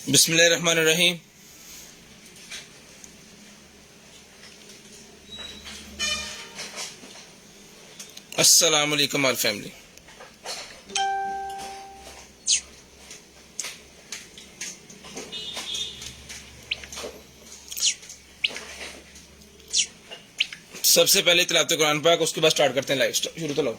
बिस्मिल्लाहिर्रहमानिर्रहीम। अस्सलाम वालेकुम ऑल फैमिली। सबसे पहले तिलावत कुरान पाक, उसके बाद स्टार्ट करते हैं लाइव। शुरू तो लो।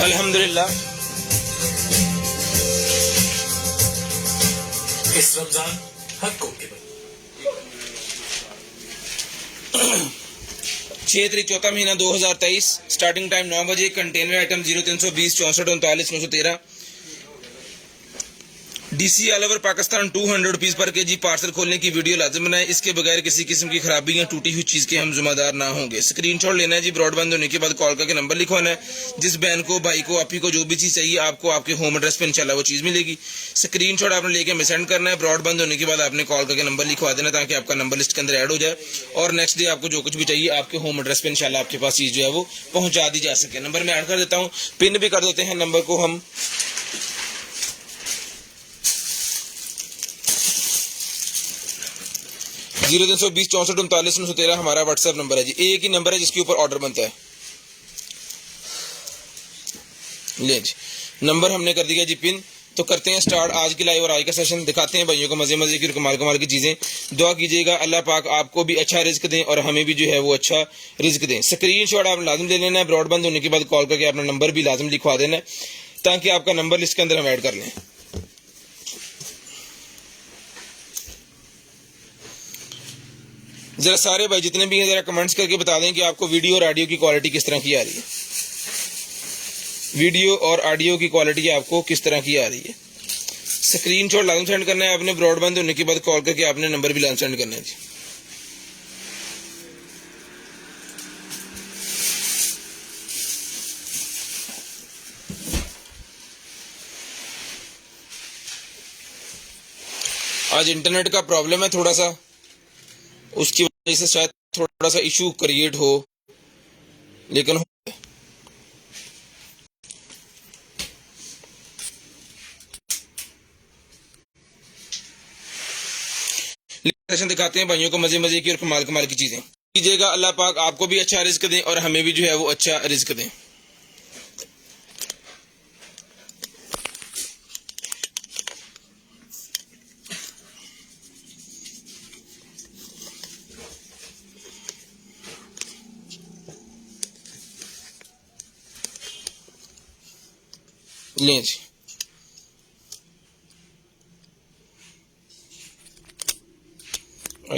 अल्हम्दुलिल्लाह। इस रमजान हकों के 6 तारीख चौथा महीना 2023, स्टार्टिंग टाइम 9 बजे, container item 0320 64 39 913, DC all over Pakistan 200 rupees per KG parcel खोलने की वीडियो लाजिम बनाए। इसके बगैर किसी किस्म की खराबी या टूटी हुई चीज के हम जिम्मेदार ना होंगे। स्क्रीनशॉट लेना है जी, ब्रॉडबैंड होने के बाद कॉल करके नंबर लिखवाना है। जिस बहन को, भाई को, आपी को जो भी चीज चाहिए आपको आपके होम एड्रेस पे इंशाल्लाह वो चीज मिलेगी। स्क्रीनशॉट आपने लेके हमें सेंड करना है। ब्रॉडबैंड होने के बाद आपने कॉल करके नंबर लिखवा देना ताकि आपका नंबर लिस्ट के अंदर ऐड हो जाए और नेक्स्ट डे आपको जो कुछ भी चाहिए आपके होम एड्रेस पे इंशाल्लाह आपके पास चीज जो है वो पहुंचा दी जा सके। नंबर में ऐड कर देता हूँ, पिन भी कर देते हैं नंबर को हम। 0320 64 39 913 हमारा व्हाट्सएप नंबर है जी। एक ही नंबर है जिसके ऊपर ऑर्डर बनता है। ले जी, नंबर हमने कर दिया जी पिन। तो करते हैं स्टार्ट आज की लाइव और आज का सेशन। दिखाते हैं भाइयों को मजे मजे की कमाल कमाल की चीजें। दुआ कीजिएगा अल्लाह पाक आपको भी अच्छा रिस्क दें और हमें भी जो है वो अच्छा रिस्क दें। स्क्रीनशॉट आप लाजिम ले लेना है। ब्रॉडबैंड होने के बाद कॉल करके अपना नंबर भी लाजिम लिखवा देना है ताकि आपका नंबर लिस्ट के अंदर हम ऐड कर लें। जरा सारे भाई जितने भी हैं जरा कमेंट्स करके बता दें कि आपको वीडियो और ऑडियो की क्वालिटी किस तरह की आ रही है। वीडियो और ऑडियो की क्वालिटी आपको किस तरह की आ रही है। स्क्रीनशॉट लाजम सेंड करना है आपने। ब्रॉडबैंड होने के बाद कॉल करके आपने नंबर भी लाजम सेंड करना है जी। आज इंटरनेट का प्रॉब्लम है थोड़ा सा, उसकी वजह से शायद थोड़ा सा इशू क्रिएट हो, लेकिन सेशन दिखाते हैं भाइयों को मजे मजे की और कमाल कमाल की चीजें। कीजिएगा अल्लाह पाक आपको भी अच्छा रिस्क दें और हमें भी जो है वो अच्छा रिस्क दें। लें जी,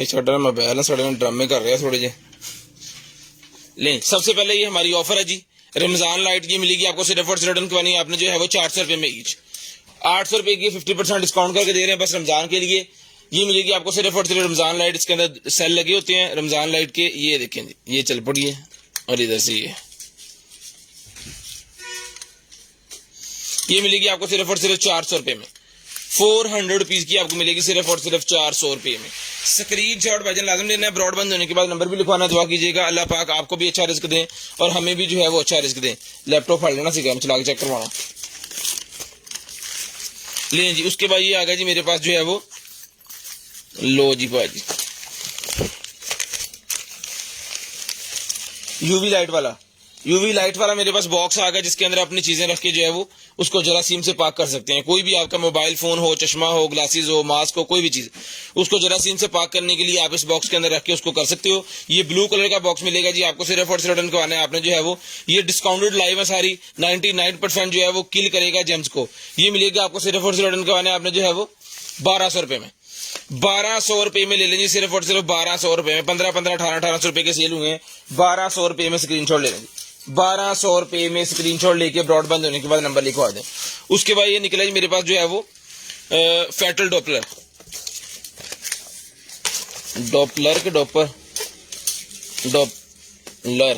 साढ़ा मोबाइल है, साढ़े ड्रामे कर रहे हैं थोड़े जे। लें, सबसे पहले ये हमारी ऑफर है जी, रमजान लाइट। ये मिलेगी आपको सिर्फ और सिर्फ करवानी है आपने जो है वो 400 रुपए में ईच। 800 रुपए की 50% डिस्काउंट करके दे रहे हैं बस रमजान के लिए। ये मिलेगी आपको सिर्फ और सिर्फ रमजान लाइट। इसके अंदर सेल लगे होते हैं रमजान लाइट के। ये देखें जी, ये चल पड़ी है और इधर से ये मिलेगी आपको सिर्फ और सिर्फ 400 रुपए में। 400 रुपीज की आपको मिलेगी सिर्फ और सिर्फ 400 रुपए में। स्क्रीनशॉट भाईजान लाजम लेना है। ब्रॉडबैंड होने के बाद नंबर भी लिखवाना। दुआ कीजिएगा अल्लाह पाक आपको भी अच्छा रिस्क दें और हमें भी जो है वो अच्छा रिस्क दें। लैपटॉप फाड़ लेना सीखा, चला के चेक करवाना। लें जी, उसके बाद ये आ गया जी मेरे पास जो है वो, लो जी भाजी, यूवी लाइट वाला मेरे पास बॉक्स आ गया जिसके अंदर अपनी चीजें रख के जो है वो उसको जरासीम से पाक कर सकते हैं। कोई भी आपका मोबाइल फोन हो, चश्मा हो, ग्लासेस हो, मास्क हो, कोई भी चीज, उसको जरासीम से पाक करने के लिए आप इस बॉक्स के अंदर रख के उसको कर सकते हो। ये ब्लू कलर का बॉक्स मिलेगा जी आपको सिर्फ और सिर्फ रिटर्न करवाना है आपने जो है वो। ये डिस्काउंटेड लाइव है सारी, 99% जो है वो किल करेगा जेम्स को। ये मिलेगा आपको सिर्फ और सिर्फ रिटर्न करवाना है आपने जो है वो 1200 रुपए में। 1200 रुपए में ले लेंगे सिर्फ और सिर्फ 1200 रुपए में। 15-15, 1800 रुपए के सेल हुए हैं। 1200 रुपए में स्क्रीनशॉट ले लेंगे। 1200 रुपए में स्क्रीनशॉट लेके ब्रॉडबैंड होने के बाद नंबर लिखवा दें। उसके बाद ये निकला जी मेरे पास जो है वो फैटल डॉपलर LER।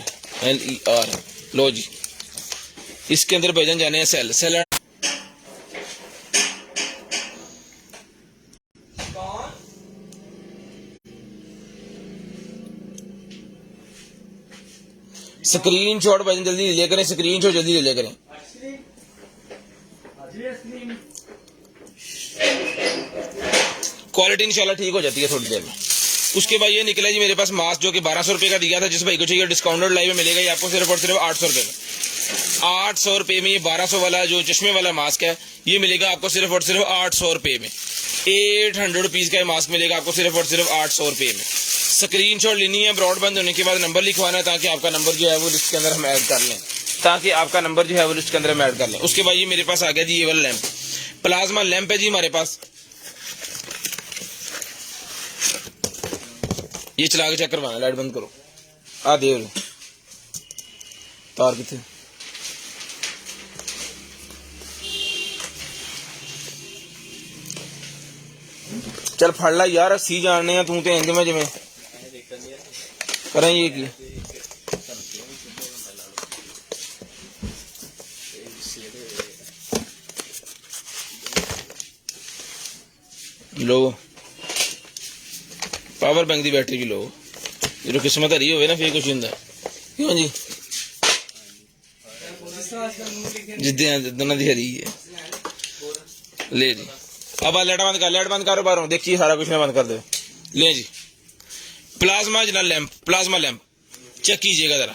लो जी, इसके अंदर भेजन जाने हैं सेल। स्क्रीनशॉट भाई जल्दी ले लिया करें, स्क्रीनशॉट जल्दी ले लिया करें। क्वालिटी इंशाल्लाह ठीक हो जाती है थोड़ी देर में। उसके बाद ये निकला जी मेरे पास मास्क जो कि 1200 रुपए का दिया था। जिस भाई को चाहिए डिस्काउंटेड लाइव में मिलेगा ये आपको सिर्फ और सिर्फ 800 रुपए में। 800 रुपए में ये 1200 वाला जो चश्मे वाला मास्क है ये मिलेगा आपको सिर्फ और सिर्फ 800 रुपए में। 800 रुपीज़ का ये मास्क मिलेगा आपको सिर्फ और सिर्फ 800 रुपये में। स्क्रीनशॉट लेनी है, ब्रॉडबैंड होने के बाद नंबर लिखवाना है ताकि आपका नंबर जो है वो लिस्ट के अंदर हम ऐड कर लें, ताकि आपका नंबर जो है वो लिस्ट के अंदर हम ऐड कर लें। उसके बाद ये मेरे पास आ गया जी ये वाला लैंप, प्लाज्मा लैंप है जी हमारे पास। ये चला के चेक करवाना, लाइट बंद करो, आ दे तार कितने चल फड़ ला यार, सी जानने हैं तू तो इंज में जिमें करें ये की लो पावर बैंक की बैटरी भी लो, जो किस्मत हरी हो ना फिर कुछ होंगे क्यों जी, जिद्दां दी हरी है ले जी। अब लाइट बंद करो बाहरों, देखिए सारा कुछ बंद कर दे। ले जी प्लाज्मा जना लैंप, प्लाज्मा लैंप चेक कीजिएगा जरा,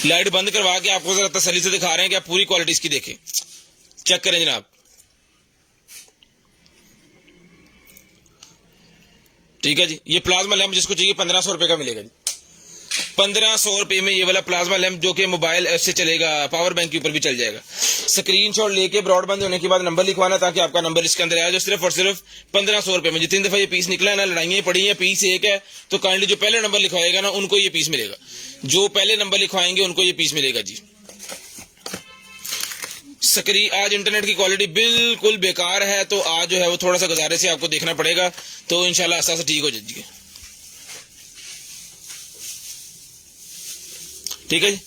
लाइट बंद करवा के आपको जरा तसल्ली से दिखा रहे हैं कि आप पूरी क्वालिटी इसकी देखें, चेक करें जनाब। ठीक है जी, ये प्लाज्मा लैंप जिसको चाहिए 1500 रुपए का मिलेगा जी, 1500 रुपए में ये वाला प्लाज्मा लैंप, जो कि मोबाइल से चलेगा, पावर बैंक के ऊपर भी चल जाएगा। स्क्रीनशॉट लेके ब्रॉडबैंड होने के बाद नंबर लिखवाना ताकि आपका नंबर इसके अंदर आया, जो सिर्फ और सिर्फ 1500 रुपए में। जितनी दफा ये पीस निकला है ना, लड़ाइयां पड़ी हैं, पीस एक है तो काइंडली जो पहले नंबर लिखवाएगा ना उनको ये पीस मिलेगा, जो पहले नंबर लिखवाएंगे उनको ये पीस मिलेगा जी। आज इंटरनेट की क्वालिटी बिल्कुल बेकार है, तो आज जो है वो थोड़ा सा गुजारे से आपको देखना पड़ेगा, तो इंशाल्लाह आस्ता आस्ता ठीक हो जाएगी। ठीक है जी,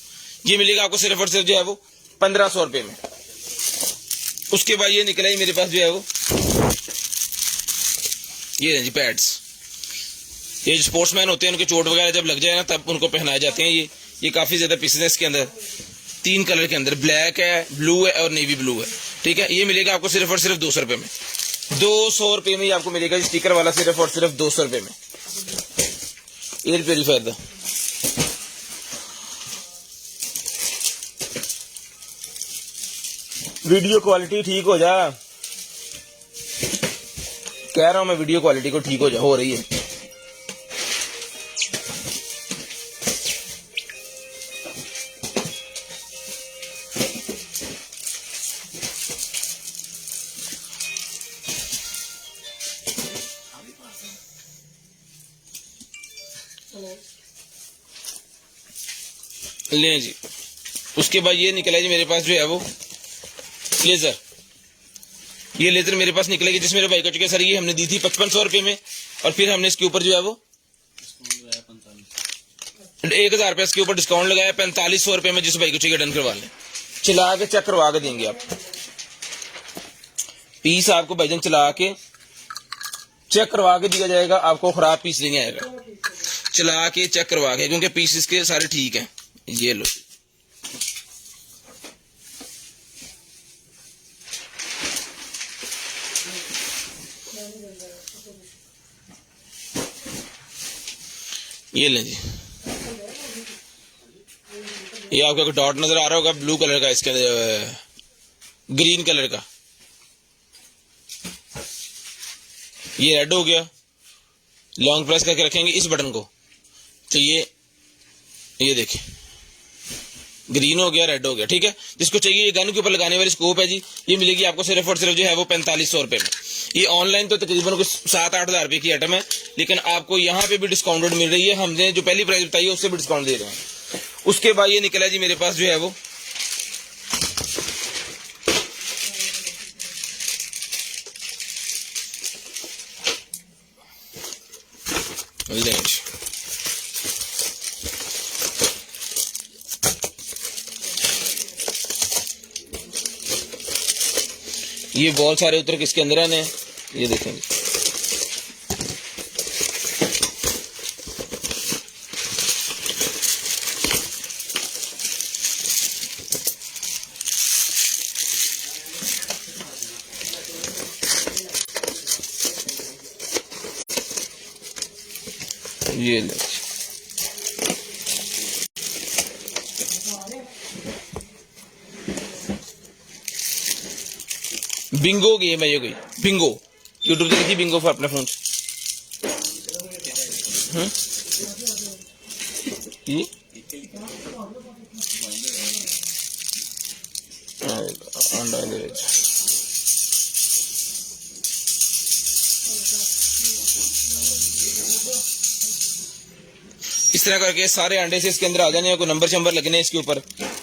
ये मिलेगा आपको सिर्फ और सिर्फ जो है वो 1500 रुपए में। उसके बाद ये निकला ही मेरे पास जो है वो ये जी पैड्स, ये जो स्पोर्ट्समैन होते हैं उनके चोट वगैरह जब लग जाए ना तब उनको पहनाए जाते हैं। ये काफी ज्यादा पीसेस है इसके अंदर, 3 कलर के अंदर, ब्लैक है, ब्लू है और नेवी ब्लू है। ठीक है, ये मिलेगा आपको सिर्फ और सिर्फ 200 रुपए में, 200 रुपए में ही आपको मिलेगा स्टिकर वाला, सिर्फ और सिर्फ 200 रुपए में। एयर प्योरीफायर था, वीडियो क्वालिटी ठीक हो जा, कह रहा हूं मैं, वीडियो क्वालिटी को ठीक हो रही है। ले जी, उसके बाद ये निकला जी मेरे पास जो है वो लेजर, ये लेजर मेरे पास निकलेगी जिसमें मेरे भाई को चुके सर ये हमने दी थी 5500 रुपए में, और फिर हमने इसके ऊपर जो है वो 1000 रुपए इसके ऊपर डिस्काउंट लगाया, 4500 रुपए में जिस भाई को चाहिए डन करवा लें, चला के चेक करवा के देंगे आप पीस, आपको भाईजान चला के चेक करवा के दिया जाएगा, आपको खराब पीस नहीं आएगा, चला के चेक करवा के, क्योंकि पीस इसके सारे ठीक हैं। ये लो ये लें जी, ये आपको डॉट नजर आ रहा होगा ब्लू कलर का, इसके अंदर ग्रीन कलर का, ये रेड हो गया, लॉन्ग प्रेस करके रखेंगे इस बटन को तो ये देखिए ग्रीन हो गया, रेड हो गया। ठीक है, जिसको चाहिए ये गन के ऊपर लगाने वाली स्कोप है जी, ये मिलेगी आपको सिर्फ और सिर्फ जो है वो 4500 रुपए में। ये ऑनलाइन तो तकरीबन कुछ 7-8 हज़ार रुपए की आइटम है, लेकिन आपको यहाँ पे भी डिस्काउंटेड मिल रही है, हमने जो पहली प्राइस बताई है उससे भी डिस्काउंट दे रहे हैं। उसके बाद ये निकला जी मेरे पास जो है वो लेंज, ये बहुत सारे उतर किसके अंदर आने हैं, ये देखेंगे। ये ले बिंगो गेम है, ये कोई बिंगो यूट्यूब से लिखी बिंगो अपने फोन की अंडा दे इस तरह करके सारे अंडे से इसके अंदर आ जाने, कोई नंबर शंबर लगने इसके ऊपर,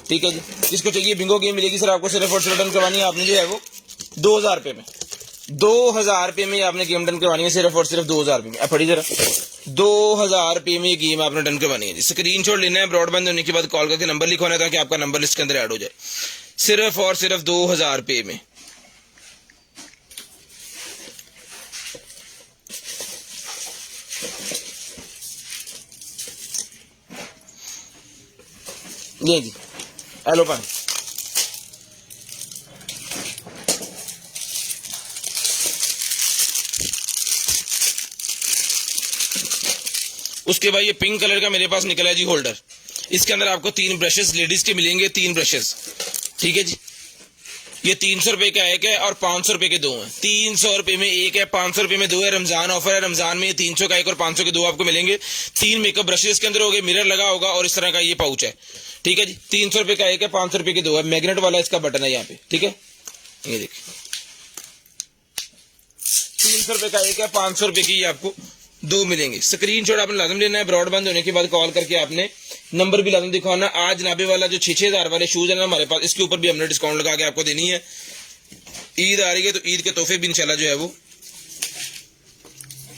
ठीक है जी। जिसको चाहिए बिंगो गेम मिलेगी सर आपको सिर्फ और सिर्फ डन करवानी है आपने जो है वो 2000 रुपये में, 2000 रुपये में आपने गेम डन करवानी है सिर्फ और सिर्फ 2000 रुपये में। अब पढ़ी जरा, 2000 रुपये में ये गेम आपने डन करवानी है जी। स्क्रीनशॉट लेना है, ब्रॉडबैंड होने के बाद कॉल करके नंबर लिखवाना है ताकि आपका नंबर लिस्ट के अंदर ऐड हो जाए, सिर्फ और सिर्फ 2000 रुपये में। ये जी हेलो पानी उसके बाद ये पिंक कलर का मेरे पास निकला है जी होल्डर। इसके अंदर आपको 3 ब्रशेस लेडीज के मिलेंगे, 3 ब्रशेस, ठीक है जी। ये 300 रुपए का एक है और 500 रुपए के 2 हैं। 300 रुपए में एक है, 500 रुपए में 2 है। रमजान ऑफर है, रमजान में 300 का एक और 500 के 2 आपको मिलेंगे। 3 मेकअप ब्रशेस के अंदर हो गए, मिरर लगा होगा और इस तरह का ये पाउच है, ठीक है जी। 300 रुपए का एक है, 500 रुपए के 2 है। मैग्नेट वाला इसका बटन है यहाँ पे, ठीक है। ये देखिए 300 रुपए का एक है, 500 रुपए की आपको 2 मिलेंगे। स्क्रीनशॉट आपने लाजम लेना है, ब्रॉडबैंड होने के बाद कॉल करके आपने नंबर भी लाजम दिखाना। आज नाबे वाला जो 6,000 वाले शूज है ना हमारे पास, इसके ऊपर भी हमने डिस्काउंट लगा के आपको देनी है। ईद आ रही है तो ईद के तोहफे भी इंशाल्लाह जो है वो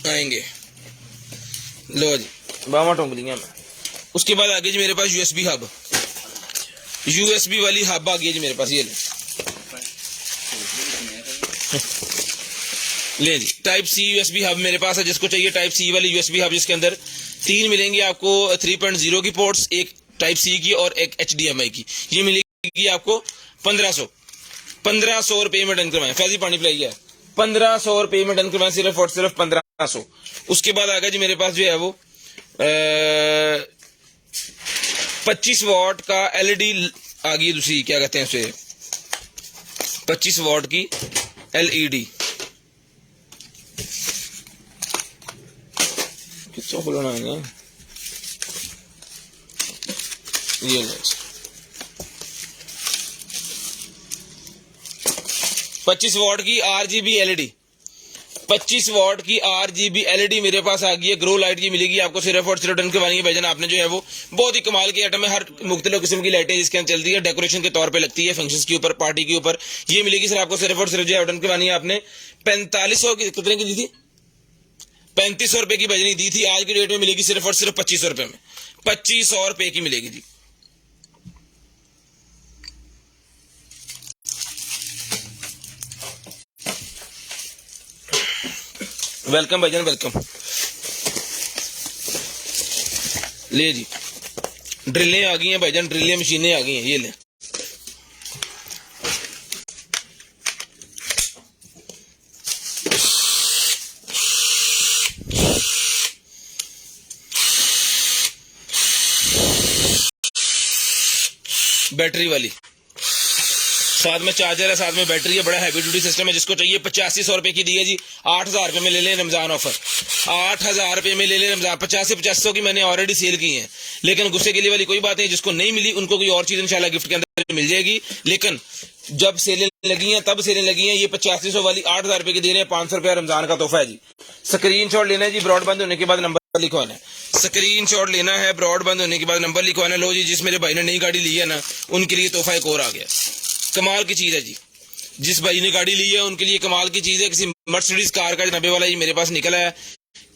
आएंगे। लो जी बामा टोंक लिया मैं। उसके बाद आगे जी मेरे पास यूएसबी हब, यूएसबी वाली हब आ गई जी मेरे पास, ये ले जी टाइप सी यूएसबी हब मेरे पास है। जिसको चाहिए टाइप सी वाली यूएसबी हब, जिसके अंदर 3 मिलेंगी आपको 3.0 की पोर्ट्स, एक टाइप सी की और एक HDMI की। ये मिलेगी आपको 1500 रुपए में डन करवाएं। फैजी पानी पिलाई है, 1500 रुपए में डन करवाएं, सिर्फ और सिर्फ 1500। उसके बाद आ गया जी मेरे पास जो है वो 25 वॉट का LED आ गई दूसरी, क्या कहते हैं उसे, 25 वॉट की LED। कितना खुलना है ये 25 वॉट की RGB LED, 25 वॉट की RGB LED मेरे पास आ गई है। ग्रो लाइट की मिलेगी आपको सिर्फ और सिर्फ डन करवानी है भाईजान आपने जो है वो। बहुत ही कमाल की आइटम है, हर मुख्तलिफ किस्म की लाइटें इसके अंदर चलती है, डेकोरेशन के तौर पे लगती है, फंक्शंस के ऊपर, पार्टी के ऊपर। ये मिलेगी सर आपको सिर्फ और सिर्फ जो है डन करवानी है आपने 4500 की, कितने की दी थी, 3500 रुपए की बजनी दी थी। आज की डेट में मिलेगी सिर्फ और सिर्फ 2500 रुपए में, 2500 रुपए की मिलेगी जी। वेलकम भाईजान वेलकम। ले जी ड्रिलें आ गई हैं भाईजान, ड्रिलें मशीनें आ गई हैं, ये ले। बैटरी वाली, साथ में चार्जर है, साथ में बैटरी है, बड़ा हैवी ड्यूटी सिस्टम है। जिसको चाहिए 8500 रुपए की दी है जी। 8000 रुपए में ले लें रमजान ऑफर, 8000 रुपए में ले लें रमजान। 50 से 8500 की मैंने ऑलरेडी सेल की है, लेकिन गुस्से के लिए वाली कोई बात नहीं। जिसको नहीं मिली उनको कोई और चीज इंशाल्लाह गिफ्ट के अंदर मिल जाएगी, लेकिन जब सेलें लगी हैं तब सेलें लगी हैं। ये 8500 वाली 8000 रुपए की दे रहे हैं, 500 रुपया रमजान का तोहफा है जी। स्क्रीनशॉट लेना है जी, ब्रॉडबैंड होने के बाद नंबर लिखवाना है। स्क्रीनशॉट लेना है, ब्रॉडबैंड होने के बाद नंबर लिखवाना है। लो जी जिस मेरे भाई ने नई गाड़ी ली है ना, उनके लिए तोहफा एक और आ गया, कमाल की चीज है जी। जिस भाई ने गाड़ी ली है उनके लिए कमाल की चीज है, किसी मर्सिडीज कार का नब्बे वाला ये मेरे पास निकला है।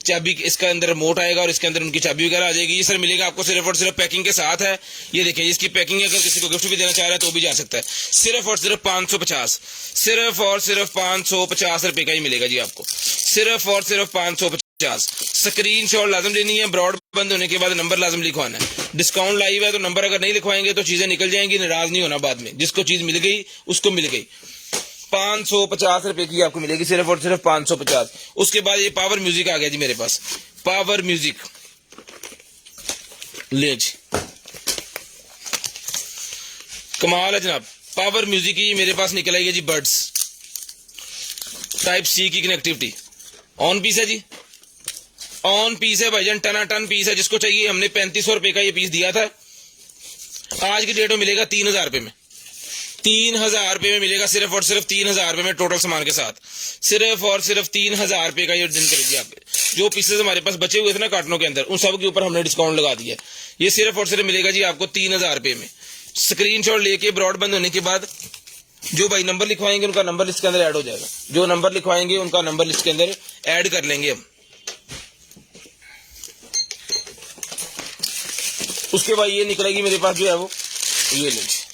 चाबी इसका अंदर रिमोट आएगा और इसके अंदर उनकी चाबी वगैरह आ जाएगी। ये सर मिलेगा आपको सिर्फ और सिर्फ पैकिंग के साथ है। ये देखिए इसकी पैकिंग, अगर किसी को गिफ्ट भी देना चाह रहा है तो भी जा सकता है। सिर्फ और सिर्फ 550, सिर्फ और सिर्फ 550 रुपए का ही मिलेगा जी आपको, सिर्फ और सिर्फ 550। स्क्रीनशॉट लाजम लेनी है, ब्रॉडबैंड होने के बाद नंबर लाजम लिखवाना है। डिस्काउंट लाइव है तो नंबर अगर नहीं लिखवाएंगे तो चीजें निकल जाएंगी, नाराज नहीं होना बाद में। जिसको चीज मिल गई उसको मिल गई। 550 रुपए की आपको मिलेगी, सिर्फ और सिर्फ 550। उसके बाद ये पावर म्यूजिक आ गया जी मेरे पास, पावर म्यूजिक ले जी, कमाल है जनाब। पावर म्यूजिक की मेरे पास निकल आई है जी बर्ड्स, टाइप सी की कनेक्टिविटी, ऑन पीस है जी, ऑन पीस है भाईजान, टना टन पीस है। जिसको चाहिए, हमने 3500 रुपए का ये पीस दिया था, आज की डेट में मिलेगा 3000 रुपए में। 3000 रुपए में मिलेगा, सिर्फ और सिर्फ 3000 रुपए में टोटल सामान के साथ, सिर्फ और सिर्फ 3000 रुपए का ये दिन करेगी आपके। जो पीसेस हमारे पास बचे हुए थे ना कार्टनों के अंदर, उन सब के ऊपर हमने डिस्काउंट लगा दिया। ये सिर्फ और सिर्फ मिलेगा जी आपको 3000 रुपए में। स्क्रीनशॉट लेके ब्रॉड बंद होने के बाद जो भाई नंबर लिखवाएंगे उनका नंबर लिस्ट के अंदर ऐड हो जाएगा, जो नंबर लिखवाएंगे उनका नंबर लिस्ट के अंदर ऐड कर लेंगे हम। उसके बाद ये निकलेगी मेरे पास जो है वो, ये लीजिए,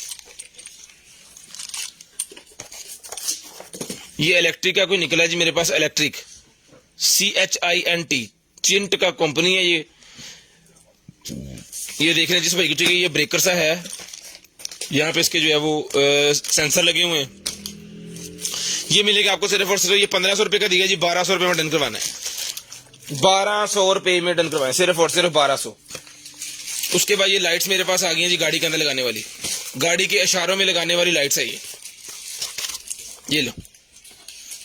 ये इलेक्ट्रिक का कोई निकला है जी मेरे पास, इलेक्ट्रिक CHINT, चिंट का कंपनी है ये देख रहे हैं जिस भाई की चाहिए। ये ब्रेकर सा है, यहाँ पे इसके जो है वो सेंसर लगे हुए हैं। ये मिलेगा आपको सिर्फ और सिर्फ, ये 1500 रुपए का दिया जी, 1200 रुपए में डन करवाना है, 1200 रुपए में डन करवाना है, सिर्फ और सिर्फ 1200। उसके बाद ये लाइट्स मेरे पास आ गई हैं जी, गाड़ी के अंदर लगाने वाली, गाड़ी के इशारों में लगाने वाली लाइट्स है ये लो,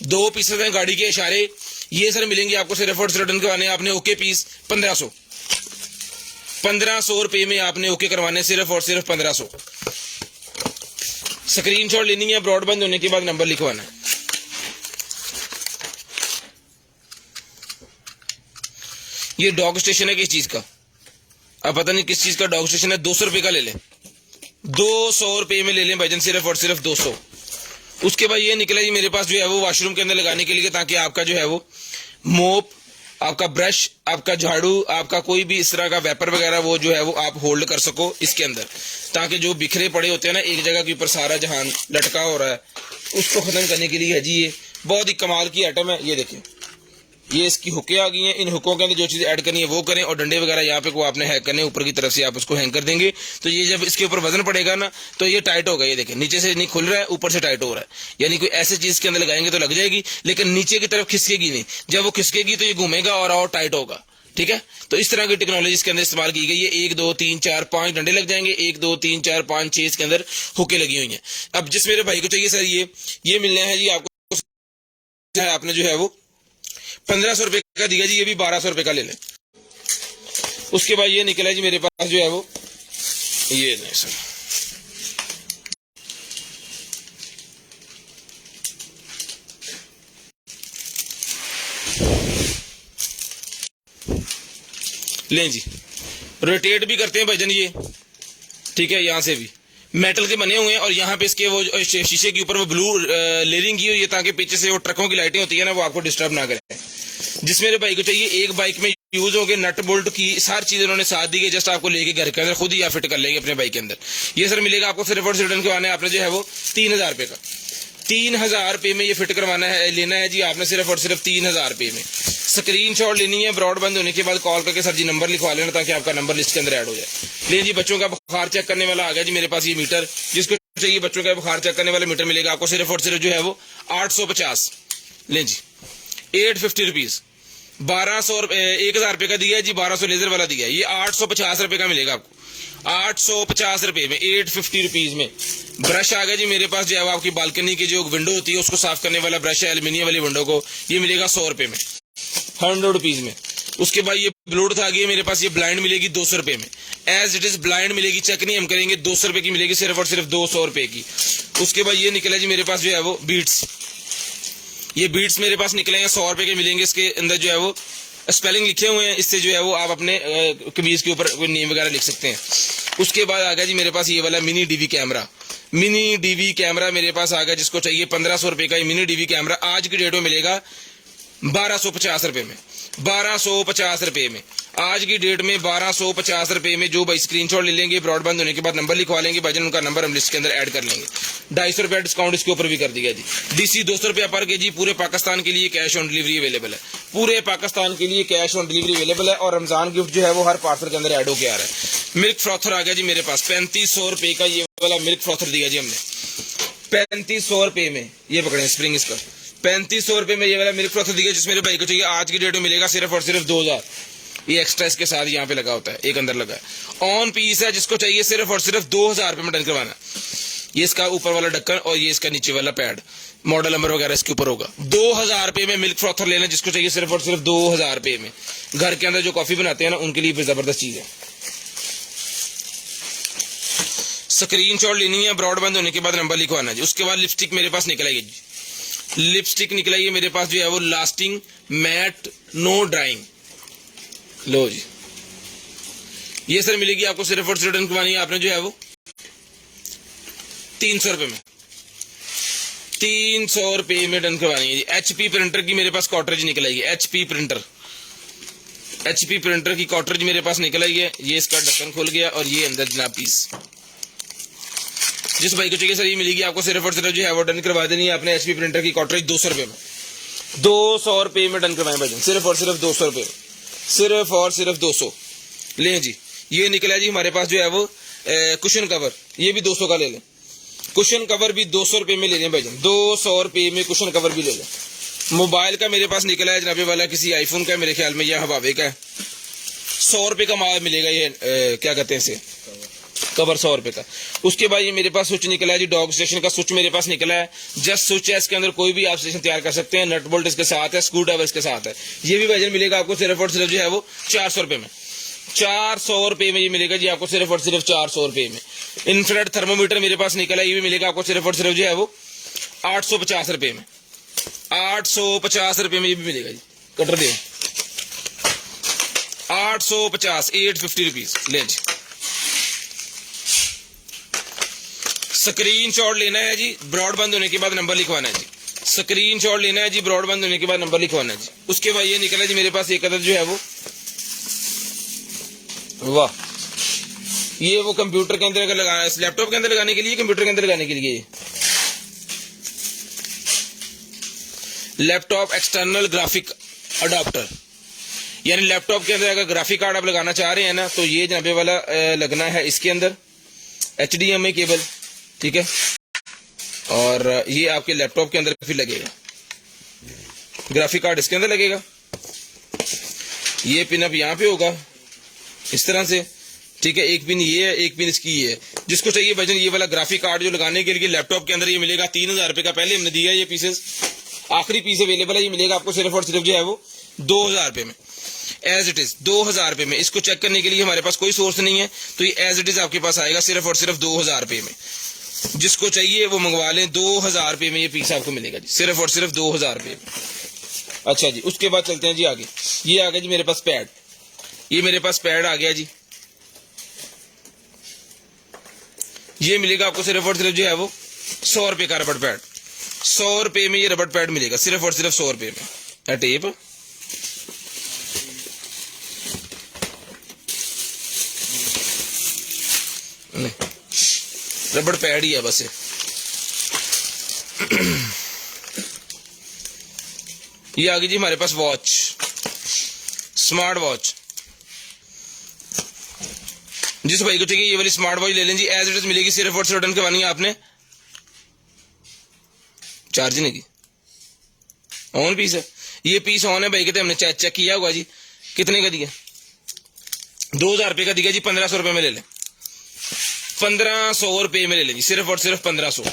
2 पीसेस हैं गाड़ी के इशारे। ये सर मिलेंगे आपको सिर्फ और सिर्फ डन करवाने आपने ओके पीस 1500 रुपए में आपने ओके करवाने, सिर्फ और सिर्फ 1500। स्क्रीनशॉट लेनी है, ब्रॉडबैंड होने के बाद नंबर लिखवाना है। ये डॉग स्टेशन है किस चीज का, अब पता नहीं किस चीज का डॉग स्टेशन है, 200 रुपए का ले लें, 200 रुपए में ले लें भाईजान, सिर्फ और सिर्फ 200। उसके बाद ये निकला जी मेरे पास जो है वो वॉशरूम के अंदर लगाने के लिए, ताकि आपका जो है वो मोप, आपका ब्रश, आपका झाड़ू, आपका कोई भी इस तरह का वेपर वगैरह वो जो है वो आप होल्ड कर सको इसके अंदर, ताकि जो बिखरे पड़े होते हैं ना एक जगह के ऊपर सारा जहान लटका हो रहा है, उसको खत्म करने के लिए है जी। ये बहुत ही कमाल की आइटम है। ये देखिए, ये इसकी हुकें आ गई हैं, इन हुकों के अंदर जो चीज ऐड करनी है वो करें, और डंडे वगैरह यहाँ पे को आपने हैक करने, ऊपर की तरफ से आप उसको हैंग कर देंगे, तो ये जब इसके ऊपर वजन पड़ेगा ना तो ये टाइट होगा। ये देखें, नीचे से नहीं खुल रहा है, ऊपर से टाइट हो रहा है, यानी कोई ऐसे चीज के अंदर लगाएंगे तो लग जाएगी, लेकिन नीचे की तरफ खिसकेगी नहीं। जब वो खिसकेगी तो ये घूमेगा और टाइट होगा, ठीक है। तो इस तरह की टेक्नोलॉजी इसके अंदर इस्तेमाल की गई है। 1 2 3 4 5 डंडे लग जाएंगे, 1 2 3 4 5 6 इसके अंदर हुकें लगी हुई हैं। अब जिस मेरे भाई को चाहिए सर ये मिलना है जी आपको, आपने जो है वो 1500 रुपए का दिया जी, ये भी 1200 रुपए का ले लें। उसके बाद ये निकला जी मेरे पास जो है वो, ये नहीं सर, लें जी, रोटेट भी करते हैं भाईजान ये, ठीक है, यहां से भी मेटल के बने हुए हैं, और यहाँ पे इसके वो शीशे के ऊपर वो ब्लू लेयरिंग की हुई है, ताकि पीछे से वो ट्रकों की लाइटें होती है ना वो आपको डिस्टर्ब ना करें। जिस मेरे बाइक को चाहिए, एक बाइक में यूज होंगे नट बोल्ट की सारी चीजें उन्होंने साथ दी है, जस्ट आपको लेके घर के अंदर खुद ही आप फिट कर लेंगे अपने बाइक के अंदर। ये सर मिलेगा आपको सिर्फ और सिर्फ करवाना है आपने जो है वो 3000 रुपए का, 3000 रुपए में ये फिट करवाना है, लेना है जी आपने सिर्फ और सिर्फ 3000 रुपए में। स्क्रीनशॉट लेनी है, ब्रॉडबैंड होने के बाद कॉल करके सर जी नंबर लिखवा लेना, ताकि आपका नंबर लिस्ट के अंदर ऐड हो जाए। ले जी, बच्चों का बुखार चेक करने वाला आ गया जी मेरे पास, ये मीटर, जिसको चाहिए बच्चों का बुखार चेक करने वाला मीटर मिलेगा आपको सिर्फ और सिर्फ जो है वो 850। ले जी, 850 रुपीज, 1200 1000 रुपए का दिया है जी, 1200 लेजर वाला दिया है, ये 850 रुपए का मिलेगा आपको, 850 रुपए में, 850 रुपीज में। ब्रश आ गया जी मेरे पास जो है आपकी बालकनी की जो विंडो होती है उसको साफ करने वाला ब्रश है, एल्यूमिनियम वाली विंडो को, ये मिलेगा 100 रुपए में, 100 रुपीज में। उसके बाद ये ब्लूटूथ आ गई है मेरे पास, ये ब्लाइंड मिलेगी 200 रुपए में, एज इट इज ब्लाइंड मिलेगी, चेक नहीं हम करेंगे, 200 रुपए की मिलेगी, सिर्फ और सिर्फ 200 रुपए की। उसके बाद ये निकला जी मेरे पास जो है वो बीट्स, ये बीट्स मेरे पास निकलेंगे 100 रुपए के मिलेंगे, इसके अंदर जो है वो स्पेलिंग लिखे हुए हैं, इससे जो है वो आप अपने कमीज के ऊपर कोई नेम वगैरह लिख सकते हैं। उसके बाद आ गया जी मेरे पास ये वाला mini DV camera, mini DV camera मेरे पास आ गया, जिसको चाहिए 1500 रुपए का ये मिनी डीवी कैमरा, आज की डेट में मिलेगा 1250 रुपए में, 1250 रुपए में, आज की डेट में 1250 रुपए में। जो भाई स्क्रीनशॉट ले लेंगे, ब्रॉडबैंड होने के बाद नंबर लिखवा लेंगे, भाईजान उनका नंबर हम लिस्ट के अंदर ऐड कर लेंगे। 250 रुपया डिस्काउंट इसके ऊपर भी कर दिया जी, DC 200 रुपया पर केजी, पूरे पाकिस्तान के लिए कैश ऑन डिलीवरी अवेलेबल है, पूरे पाकिस्तान के लिए कैश ऑन डिलीवरी अवेलेबल है, और रमजान गिफ्ट जो है वो हर पार्सल के अंदर ऐड होकर आ रहा है। मिल्क फ्रॉथर आ गया जी मेरे पास, 3500 रुपए का ये वाला मिल्क फ्रॉथर दिया जी हमने, 3500 रुपए में, ये पकड़े स्प्रिंग इसका, 3500 रुपए में ये वाला मिल्क फ्रॉथर दिया, जिस मेरे भाई को चाहिए आज की डेट में मिलेगा सिर्फ और सिर्फ 2000। ये एक्स्ट्रा इसके साथ यहाँ पे लगा होता है, एक अंदर लगा है, ऑन पीस है, जिसको चाहिए सिर्फ और सिर्फ 2000 रुपए में डन करवाना। ये इसका ऊपर वाला ढक्कन और ये इसका नीचे वाला पैड, मॉडल नंबर वगैरह इसके ऊपर होगा। 2000 रुपये में मिल्क फ्रॉथर लेना जिसको चाहिए सिर्फ और सिर्फ 2000 रुपये में। घर के अंदर जो कॉफी बनाते हैं ना उनके लिए जबरदस्त चीज है। स्क्रीनशॉट लेनी है, ब्रॉडबैंड होने के बाद नंबर लिखवाना जी। उसके बाद लिपस्टिक मेरे पास निकल आएगी जी, लिपस्टिक निकल आई है मेरे पास जो है वो लास्टिंग मैट नो ड्राइंग। लो जी, ये सर मिलेगी आपको सिर्फ और सिर्फ करवानी है आपने जो है वो 300 रुपये में। 300 रुपये में डन करवानी है जी। एचपी प्रिंटर की मेरे पास कॉटरेज निकल आई है। एचपी प्रिंटर की कॉटरेज मेरे पास निकल आई है। ये इसका ढक्कन खुल गया और ये अंदर जनाब पीस। जिस भाई को चाहिए सर ये मिलेगी आपको सिर्फ और सिर्फ जो है वो डन करवा देनी है आपने एचपी प्रिंटर की कॉटरेज 200 रुपये में। 200 रुपये में डन करवाएं भाई, सिर्फ और सिर्फ 200 रुपये में, सिर्फ और सिर्फ 200। लें जी, ये निकला जी हमारे पास जो है वो कुशन कवर, ये भी 200 का ले लें। कुशन कवर भी 200 रुपये में ले लें भाईजान, 200 रुपये में कुशन कवर भी ले लें। मोबाइल का मेरे पास निकला है जनाबे वाला किसी आईफोन का मेरे ख्याल में या हवावे का है। 100 रुपये का माल मिलेगा ये क्या कहते हैं इसे कवर 100 रुपये का। उसके बाद ये मेरे पास स्विच निकला है जी, डॉग स्टेशन का स्विच मेरे पास निकला है। जस्ट स्विच है, इसके अंदर कोई भी आप स्टेशन तैयार कर सकते हैं। नट बोल्ट इसके साथ है, स्क्रू ड्राइवर इसके साथ है। ये भी भाईजान मिलेगा आपको सिर्फ और सिर्फ जो है वो 400 रुपये में। 400 रुपये में ये मिलेगा जी आपको सिर्फ और सिर्फ 400 रुपये में। इंफ्रारेड थर्मोमीटर मेरे पास निकला है, ये भी मिलेगा आपको सिर्फ और सिर्फ जो है वो 850 रुपये में। 850 रुपये में ये भी मिलेगा जी। कटर दे 850, 850 रुपीज ले जी। स्क्रीनशॉट लेना है जी, ब्रॉडबैंड होने के बाद नंबर लिखवाना है जी। स्क्रीनशॉट लेना है जी, ब्रॉडबैंड होने के बाद नंबर लिखवाना है जी। उसके बाद ये निकला जी मेरे पास एक अदर जो है वो, वाह, ये वो कंप्यूटर के अंदर लगाना, लैपटॉप के अंदर लगाने के लिए, कंप्यूटर के अंदर लगाने के लिए लैपटॉप एक्सटर्नल ग्राफिक अडाप्टर, यानी लैपटॉप के अंदर अगर ग्राफिक कार्ड आप लगाना चाह रहे हैं ना तो ये जनाबे वाला लगना है इसके अंदर HDMI केबल, ठीक है। और ये आपके लैपटॉप के अंदर फिर लगेगा, ग्राफिक कार्ड इसके अंदर लगेगा। ये पिन अप यहाँ पे होगा इस तरह से, ठीक है। एक पिन ये है, एक पिन इसकी ये है। जिसको चाहिए भजन ये वाला ग्राफिक कार्ड जो लगाने के लिए लैपटॉप के अंदर ये मिलेगा 3000 रुपये का। पहले हमने दिया ये पीसेस, आखिरी पीस अवेलेबल है, ये मिलेगा आपको सिर्फ और सिर्फ जो है वो 2000 रुपये में। एज इट इज 2000 रुपये में। इसको चेक करने के लिए हमारे पास कोई सोर्स नहीं है तो ये एज इट इज आपके पास आएगा सिर्फ और सिर्फ 2000 रुपये में। जिसको चाहिए वो मंगवा लें, 2000 रुपये में ये पीस आपको मिलेगा जी, सिर्फ और सिर्फ 2000 रुपये में। अच्छा जी, उसके बाद चलते हैं जी आगे। ये आ गया जी मेरे पास पैड, ये मेरे पास पैड आ गया जी। ये मिलेगा आपको सिर्फ और सिर्फ जो है वो 100 रुपये का रबड़ पैड। 100 रुपये में ये रबड़ पैड मिलेगा सिर्फ और सिर्फ 100 रुपये में। टेप नहीं, रबड़ पैड ही है बस। ये आ गई जी हमारे पास वॉच, स्मार्ट वॉच। जिस भाई को चाहिए ये वाली स्मार्ट वॉच ले लें जी, एज इट इज मिलेगी सिर्फ और सिर्फ। रिटर्न करवानी है आपने, चार्ज नहीं की, ऑन पीस है ये, पीस ऑन है भाई, कहते हमने चेक किया हुआ जी। कितने का दिया? 2000 रुपये का दिया जी। 1500 रुपये में ले लें, 1500 रुपये में ले लें जी, सिर्फ और सिर्फ 1500।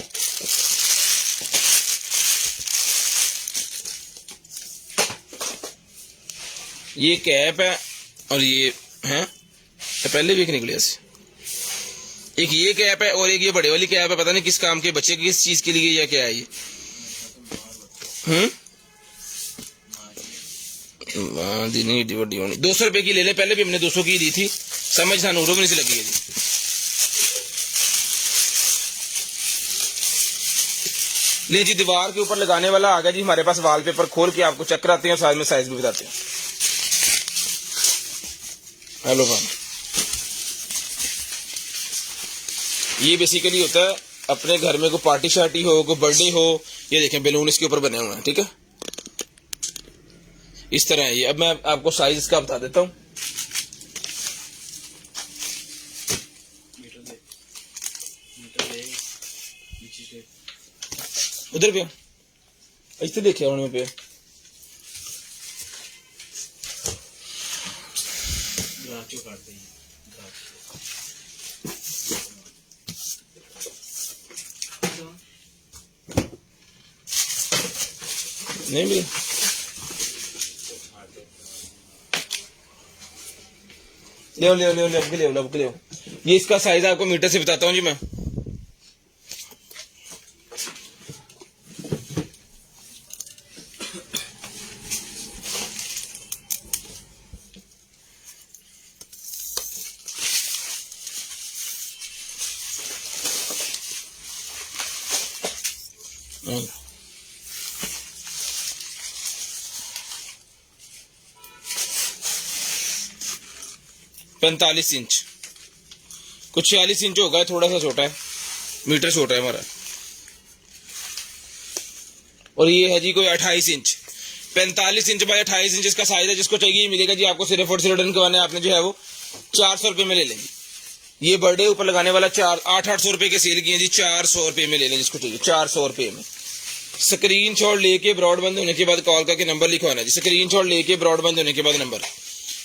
ये कैप है और ये है, पहले भी एक निकले ऐसे। एक ये कैप है और एक ये बड़े वाली कैप है, पता नहीं किस काम के, बच्चे किस चीज के लिए या क्या है ये। नहीं बड़ी होनी। 200 रुपये की ले ले, पहले भी हमने 200 की दी थी, समझ था नूरों में से लगी है जी। ले जी, दीवार के ऊपर लगाने वाला आ गया जी हमारे पास। वॉलपेपर खोल के आपको चेक कराते हैं, साथ में साइज भी बताते हैं। हेलो भाई, ये बेसिकली होता है अपने घर में कोई पार्टी शार्टी हो, कोई बर्थडे हो, ये देखें बैलून इसके ऊपर बने हुए हैं, ठीक है, इस तरह है ये। अब मैं आपको साइज इसका बता देता हूँ। उधर पे ऐसे देखे होने पे नहीं मिले? ले ले ले ले ले ले ले। ये इसका साइज आपको मीटर से बताता हूँ जी मैं। पैंतालीस इंच, कुछ 46 इंच होगा, थोड़ा सा छोटा है, मीटर छोटा है हमारा। और ये है जी कोई 28 इंच, 45 इंच बाय 28 इंच इसका साइज है। जिसको चाहिए मिलेगा जी आपको। सिर्फ और सिर्फ डन करवाने आपने जो है वो 400 रुपए में ले लेंगे। ये बर्थडे ऊपर लगाने वाला 800 रुपए के सेल किए जी, 400 रुपए में ले लें जिसको चाहिए, 400 रुपए में। स्क्रीनशॉट लेके ब्रॉडबैंड होने के बाद कॉल करके नंबर लिखवाना जी। स्क्रीनशॉट लेके ब्रॉडबैंड होने के बाद नंबर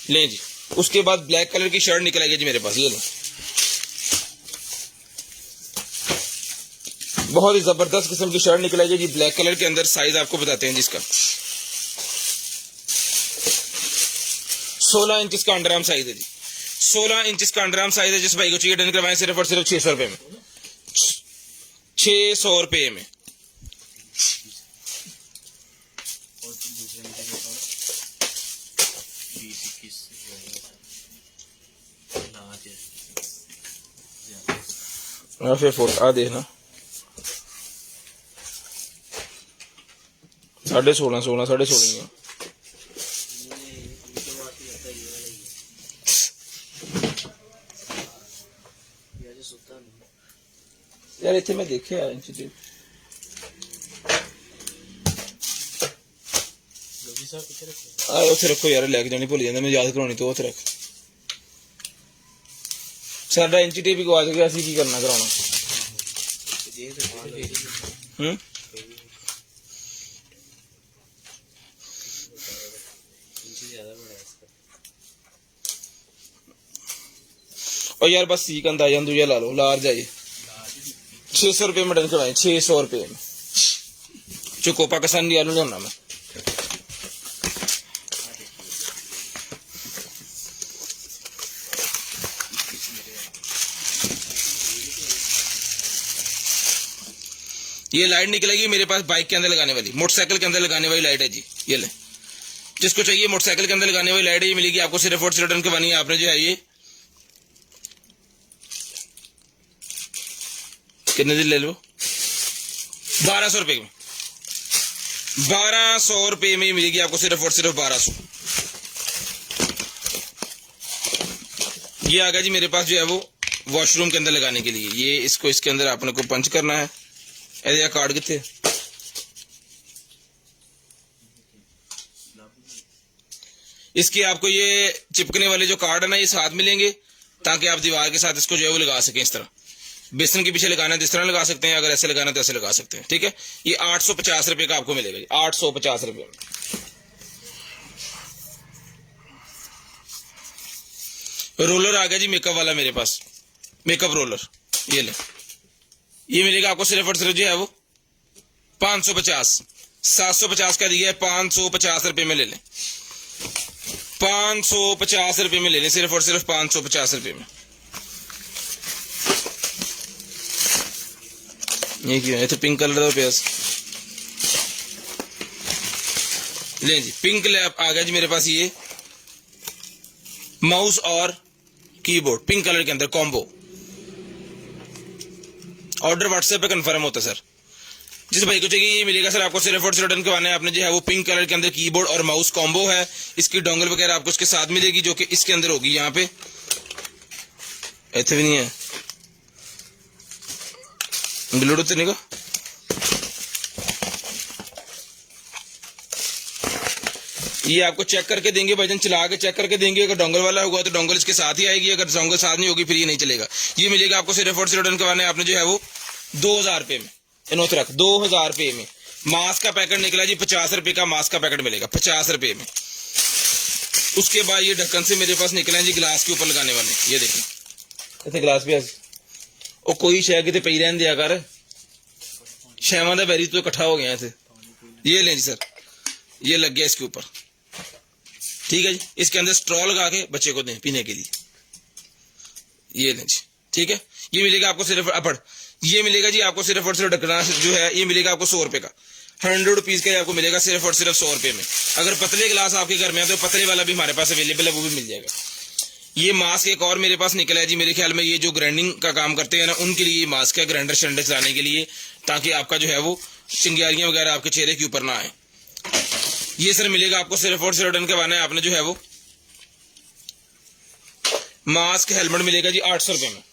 लें जी। उसके बाद ब्लैक कलर की शर्ट निकल आएगी जी मेरे पास, ये लो। बहुत ही जबरदस्त किस्म की शर्ट निकल आएगी जी ब्लैक कलर के अंदर। साइज आपको बताते हैं जिसका 16 इंच का अंडरआर्म साइज है जी। 16 इंच का अंडरआर्म साइज है। जिस भाई को चाहिए डन करवाएं सिर्फ और सिर्फ 600 रुपए में, 600 रुपए में। फिर फोटो आ देखना 16.5 16.5 यार इतने मैं देखे यार इंच टेप उसे रखो यार, लैके जानी भूल जाता मैं, याद करवानी तो उसे रख। साडा इंच टेप ही गवा गया, असं की करना कराना। और यार बस सी का अंदाजा अंदूजा ला लो, लार्ज है ये। 600 रुपये में डन करवाए, 600 रुपये में। चुको पाकिस्तानी आलू लेना मैं। ये लाइट निकलेगी मेरे पास बाइक के अंदर लगाने वाली, मोटरसाइकिल के अंदर लगाने वाली लाइट है जी। ये ले, जिसको चाहिए मोटरसाइकिल के अंदर लगाने वाली लाइट है, ये मिलेगी आपको सिर्फ और सिर्फ डन करवानी है आपने जो है ये। कितने दिन ले लो? 1200 रुपए में, 1200 रुपए में मिलेगी आपको सिर्फ और सिर्फ 1200। ये आ गया जी मेरे पास जो है वो वॉशरूम के अंदर लगाने के लिए। ये इसको इसके अंदर आपने को पंच करना है। ऐसे कार्ड कितने इसके आपको ये चिपकने वाले जो कार्ड है ना, ये साथ मिलेंगे ताकि आप दीवार के साथ इसको जो है वो लगा सकें। इस तरह बेसन के पीछे लगाना है तो इस तरह लगा सकते हैं, अगर ऐसे लगाना है तो ऐसे लगा सकते हैं। ठीक है, ये 850 रुपए का आपको मिलेगा जी, 850 रुपए में। रोलर आ गया जी मेकअप वाला मेरे पास, मेकअप रोलर। ये ले, ये मिलेगा आपको सिर्फ और सिर्फ जो है वो 550, 750 का दिया है, 550 रुपए में ले लें, 550 रुपए में ले लें, सिर्फ और सिर्फ 550 रुपए में। ये क्यों है? तो पिंक कलर का प्याज ले जी, पिंक लैप आ गया जी मेरे पास। ये माउस और कीबोर्ड पिंक कलर के अंदर कॉम्बो। ऑर्डर व्हाट्सएप पे कंफर्म होता है सर। जिस भाई को चाहिए ये मिलेगा सर आपको सिर्फ और सिर्फ डन करवाना है आपने जो है वो। पिंक कलर के अंदर कीबोर्ड और माउस कॉम्बो है। इसकी डोंगल वगैरह आपको इसके साथ मिलेगी जो कि इसके अंदर होगी। यहाँ पे ऐसे भी नहीं है, ब्लूटूथ नहीं का। ये आपको चेक करके देंगे भाईजान, चला के चेक करके देंगे। अगर डोंगल वाला होगा तो डोंगल इसके साथ ही आएगी, अगर डोंगल साथ नहीं होगी फिर ये नहीं चलेगा। ये मिलेगा आपको सिर्फ और सिर्फ डन करवाना है आपने जो है वो 2000 रुपए में। इनोत रख 2000 रुपए में। मास्क का पैकेट निकला जी 50 रुपए का मास्क का पैकेट मिलेगा 50 रुपए में। उसके बाद ये ढक्कन से मेरे पास निकले हैं जी ग्लास के ऊपर लगाने वाले। ये देखें इतने ग्लास भी ਉਹ ਕੋਈ ਸ਼ੈ ਕਿਤੇ ਪਈ ਰਹਿਣ ਦਿਆ ਕਰ, ਸ਼ੈਵਾਂ ਦਾ ਬੈਰੀ ਤੋਂ ਇਕੱਠਾ ਹੋ ਗਿਆ ਇੱਥੇ। ये लें जी सर, ये लग गया इसके ऊपर, ठीक है जी। इसके अंदर स्ट्रॉ लगा के बच्चे को दें पीने के लिए, ये लें जी, ठीक है। ये मिलेगा आपको सिर्फ ये मिलेगा जी आपको सिर्फ और सिर्फ ढकना जो है ये मिलेगा आपको 100 रुपए का, 100 रुपीज का आपको मिलेगा सिर्फ और सिर्फ 100 रुपए में। अगर पतले गिलास आपके घर में है तो पतले वाला भी हमारे पास अवेलेबल है, वो भी मिल जाएगा। ये मास्क एक और मेरे पास निकला है जी, मेरे ख्याल में ये जो ग्राइंडिंग का काम करते हैं ना उनके लिए ये मास्क है, ग्राइंडर शंडर चलाने के लिए, ताकि आपका जो है वो चिंगारियां वगैरह आपके चेहरे के ऊपर ना आए। ये सर मिलेगा आपको सिर्फ और सिर्फ डन करवाना है आपने जो है वो मास्क हेलमेट मिलेगा जी 800 रुपए में,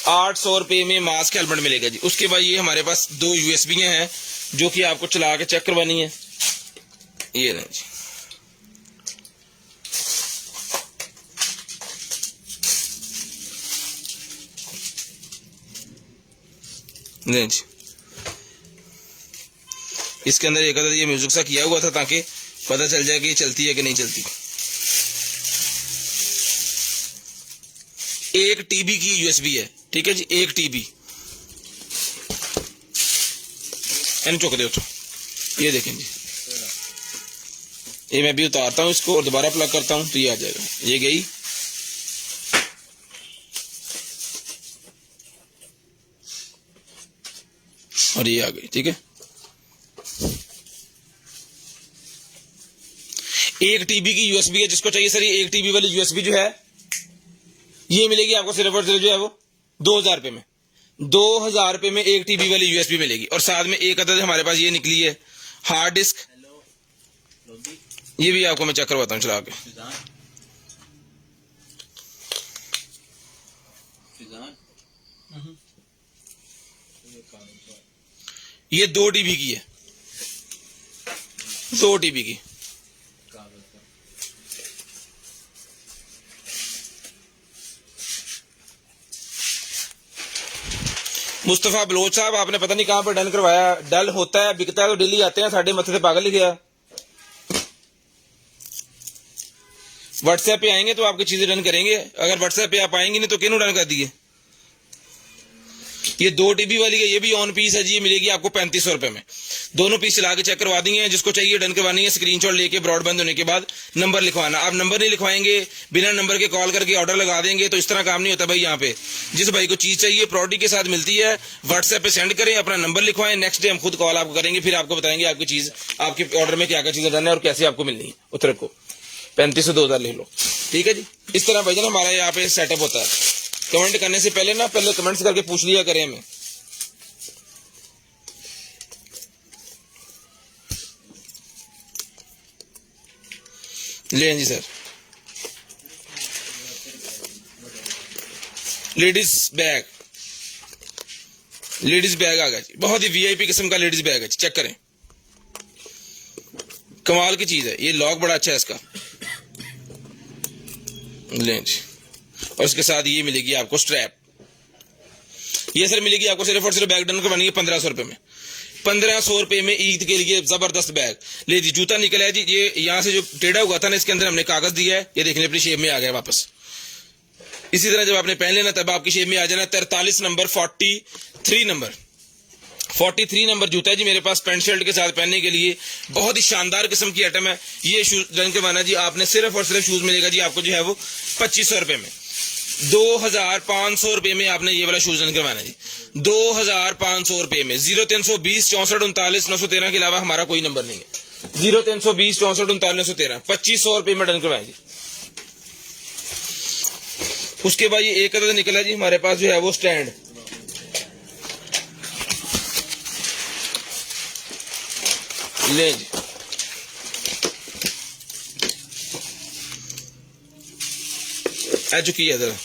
800 रुपए में मास्क हेलमेट मिलेगा जी। उसके बाद ये हमारे पास 2 USB हैं जो कि आपको चला के चेक करवानी है, ये नहीं जी। नहीं जी, इसके अंदर एक ये म्यूजिक सा किया हुआ था ताकि पता चल जाए कि ये चलती है कि नहीं चलती। 1 TB की USB है, ठीक है जी, 1 TB। इन चुक दे तो ये देखें जी, ये मैं भी उतारता हूं इसको और दोबारा प्लग करता हूं तो ये आ जाएगा, ये गई। और ये आ गई, ठीक है। 1 TB की USB है, जिसको चाहिए सर ये 1 TB वाली USB जो है ये मिलेगी आपको सिर्फ और सिर्फ जो है वो 2000 रुपए में, 2000 रुपए में 1 TB वाली USB मिलेगी। और साथ में एक अदद हमारे पास ये निकली है हार्ड डिस्क, ये भी आपको मैं चेक करवाता हूँ चला के। ये 2 TB की है, 2 TB की। मुस्तफा बलोच साहब आपने पता नहीं कहां पर डन करवाया, डल होता है बिकता है तो डेली आते हैं साढ़े मथे से पागल लिख गया। व्हाट्सएप पे आएंगे तो आपकी चीजें डन करेंगे, अगर व्हाट्सएप पे आप आएंगे नहीं तो क्यों डन कर दिए। ये 2 TB वाली है, ये भी ऑन पीस है जी, ये मिलेगी आपको 3500 रुपए में। दोनों पीस चला के चेक करवा देंगे, जिसको चाहिए डन करवानी है स्क्रीनशॉट लेके ब्रॉडबैंड होने के बाद नंबर लिखवाना। आप नंबर नहीं लिखवाएंगे, बिना नंबर के कॉल करके ऑर्डर लगा देंगे तो इस तरह काम नहीं होता भाई। यहाँ पे जिस भाई को चीज चाहिए प्रोडक्ट के साथ मिलती है, व्हाट्सएप पे सेंड करें, अपना नंबर लिखवाएं, नेक्स्ट डे हम खुद कॉल आपको करेंगे, फिर आपको बताएंगे आपकी चीज आपके ऑर्डर में क्या क्या चीजें डन है और कैसे आपको मिलनी है। उतर को 3500 2000 ले लो, ठीक है जी। इस तरह भाई हमारा यहाँ पे सेटअप होता है। कमेंट करने से पहले ना पहले कमेंट्स करके पूछ लिया करें हमें। ले जी sir, ladies bag, ladies bag आ गया जी, बहुत ही VIP किस्म का लेडीज बैग है, चेक करें, कमाल की चीज है। ये लॉक बड़ा अच्छा है इसका, ले जी। और इसके साथ ये मिलेगी आपको स्ट्रैप, ये सर मिलेगी आपको सिर्फ और सिर्फ बैग डन करवानी है 1500 रुपए में, 1500 रुपए में ईद के लिए जबरदस्त बैग। ले जी जूता निकला है जी, ये यहां से जो टेढ़ा हुआ था ना इसके अंदर हमने कागज दिया है, ये देखने अपनी शेप में आ गया वापस। इसी तरह जब आपने पहन लेना तब आपकी शेप में आ जाना। 43 नंबर 43 नंबर जूता है जी मेरे पास पैंट शर्ट के साथ पहनने के लिए, बहुत ही शानदार किस्म की आइटम है। ये शूज डन करवाना जी आपने सिर्फ और सिर्फ शूज मिलेगा जी आपको जो है वो 2500 रुपए में, 2500 रुपए में आपने ये वाला शूज डन करवाना जी, 2500 रुपए में। 0320 64 39 913 के अलावा हमारा कोई नंबर नहीं है, 0320 64 39 913, 2500 रुपए में डन करवाएंगे। उसके बाद ये एक अदद निकला जी हमारे पास जो है वो स्टैंड, ले जी आ चुकी है जरा,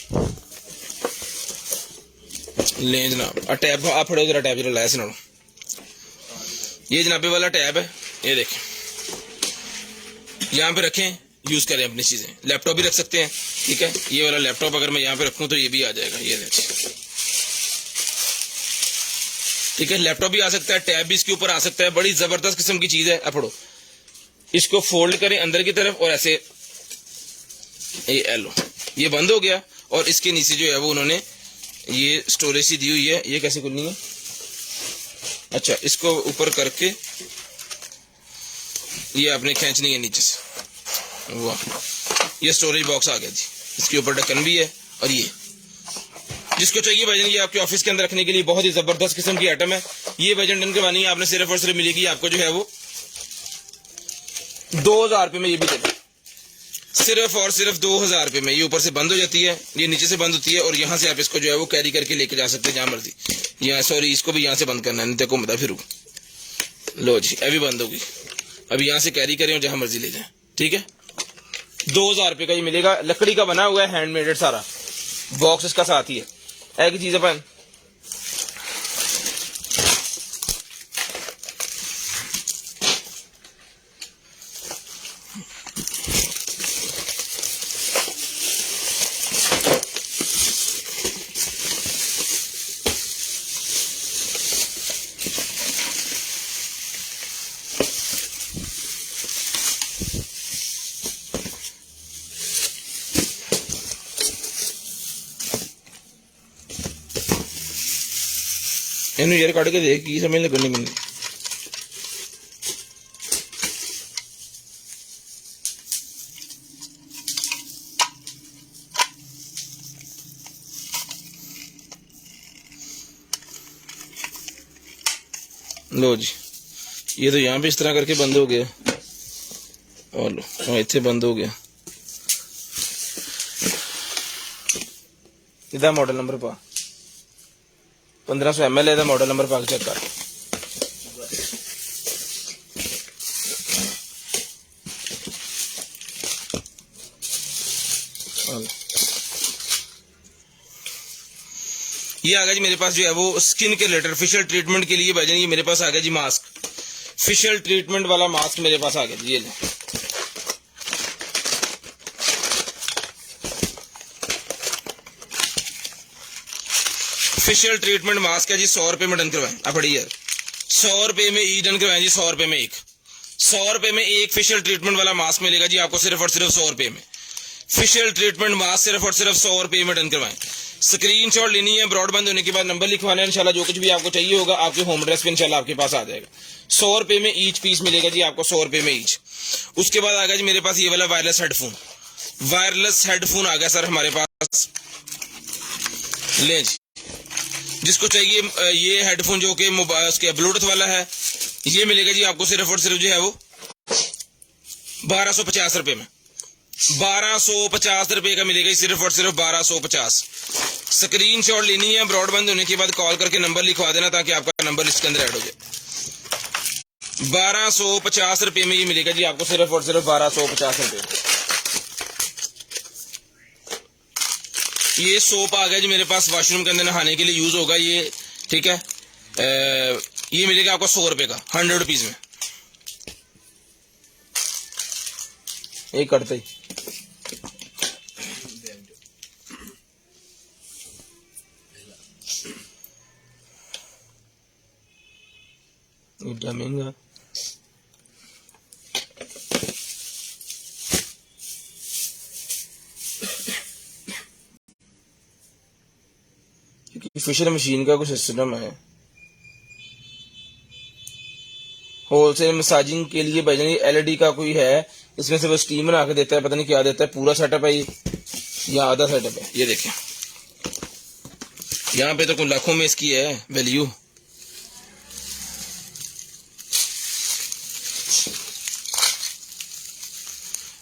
ले जनाब टैब आप फड़ो जरा, टैब जरा लाया सुनो, ये जनाबे वाला टैब है, ये देखें यहाँ पे रखें, यूज करें अपनी चीजें। लैपटॉप भी रख सकते हैं, ठीक है। ये वाला लैपटॉप अगर मैं यहाँ पे रखूं तो ये भी आ जाएगा, ये देखिए, ठीक है। लैपटॉप भी आ सकता है, टैब भी इसके ऊपर आ सकता है, बड़ी जबरदस्त किस्म की चीज है। अपड़ो इसको फोल्ड करें अंदर की तरफ और ऐसे ये एलो, ये बंद हो गया और इसके नीचे जो है वो उन्होंने ये स्टोरेज सी दी हुई है। ये कैसे खुलनी है, अच्छा इसको ऊपर करके ये आपने खींचनी है नीचे से, वाह। ये स्टोरेज बॉक्स आ गया जी, इसके ऊपर ढक्कन भी है। और ये जिसको चाहिए भाईजान ये आपके ऑफिस के अंदर रखने के लिए बहुत ही जबरदस्त किस्म की आइटम है। ये भाईजान डन करवानी है आपने, सिर्फ और सिर्फ मिलेगी आपको जो है वो 2000 रुपये में। ये भी दे दो, सिर्फ और सिर्फ 2000 रुपये में। ये ऊपर से बंद हो जाती है, ये नीचे से बंद होती है, और यहाँ से आप इसको जो है वो कैरी करके लेके जा सकते हैं जहां मर्जी। यहाँ सॉरी, इसको भी यहाँ से बंद करना है, नहीं तो घूमता फिर। लो जी, अभी बंद होगी। अब यहाँ से कैरी करें और जहां मर्जी ले जाए, ठीक है। 2000 रुपये का ये मिलेगा, लकड़ी का बना हुआ है, हैंडमेडेड सारा। बॉक्स इसका साथ ही है। एक चीज अपन ਇਹਨੂੰ ਯਾਰ ਕੱਢ ਕੇ ਦੇਖ, ਕੀ ਸਮਝ ਲੱਗਣੀ ਮੈਨੂੰ। लो जी, ये तो यहाँ पे इस तरह करके बंद हो गया, और लो हाँ इतने बंद हो गया। इधर मॉडल नंबर पा 1500 ml है, मॉडल नंबर पाक चेक कर। ये आ गया जी मेरे पास जो है वो स्किन के रिलेटेड फेशियल ट्रीटमेंट के लिए भाईजान, ये मेरे पास आ गया जी मास्क, फेशियल ट्रीटमेंट वाला मास्क मेरे पास आ गया जी। ये ले, फेशियल ट्रीटमेंट मास्क है जी, 100 रुपए में डन करवाएं। आप पढ़िए यार, 100 रुपए में ई डन करवाएं जी, 100 रुपए में एक। 100 रुपए में एक फेशियल ट्रीटमेंट वाला मास्क मिलेगा जी आपको, सिर्फ और सिर्फ 100 रुपए में। फेशियल ट्रीटमेंट मास्क सिर्फ और सिर्फ 100 रुपए में डन करवाएं। स्क्रीनशॉट लेनी है, ब्रॉडबैंड होने के बाद नंबर लिखवाना है, इंशाल्लाह जो कुछ भी आपको चाहिए होगा आपके होम एड्रेस पे इंशाल्लाह आपके पास आ जाएगा। 100 रुपए में ईच पीस मिलेगा जी आपको, 100 रुपए में ईच। उसके बाद आ गया जी मेरे पास ये वाला वायरलेस हेडफोन। वायरलेस हेडफोन आ गया सर हमारे पास, ले जी। जिसको चाहिए ये हेडफोन जो कि उसके ब्लूटूथ वाला है, ये मिलेगा जी आपको सिर्फ और सिर्फ जो है वो 1250 रुपए में। 1250 रुपए का मिलेगा सिर्फ और सिर्फ 1250। स्क्रीनशॉट लेनी है, ब्रॉडबैंड होने के बाद कॉल करके नंबर लिखवा देना ताकि आपका नंबर इसके अंदर ऐड हो जाए। 1250 रुपए में ये मिलेगा जी आपको, सिर्फ और सिर्फ 1250 रुपए। ये सोप आ गया जी मेरे पास, वॉशरूम के अंदर नहाने के लिए यूज होगा ये, ठीक है। ये मिलेगा आपको 100 रुपए का, 100 रुपीज में। एक करते ही इतना महंगा। फिशर मशीन का कुछ सिस्टम है, होलसेल मसाजिंग के लिए भाईजान एलईडी का कोई है, इसमें से वो स्टीम बना के देता है, पता नहीं क्या देता है। पूरा सेटअप है ये या आधा सेटअप है, ये देखें। यहाँ पे तो कुछ लाखों में इसकी है value.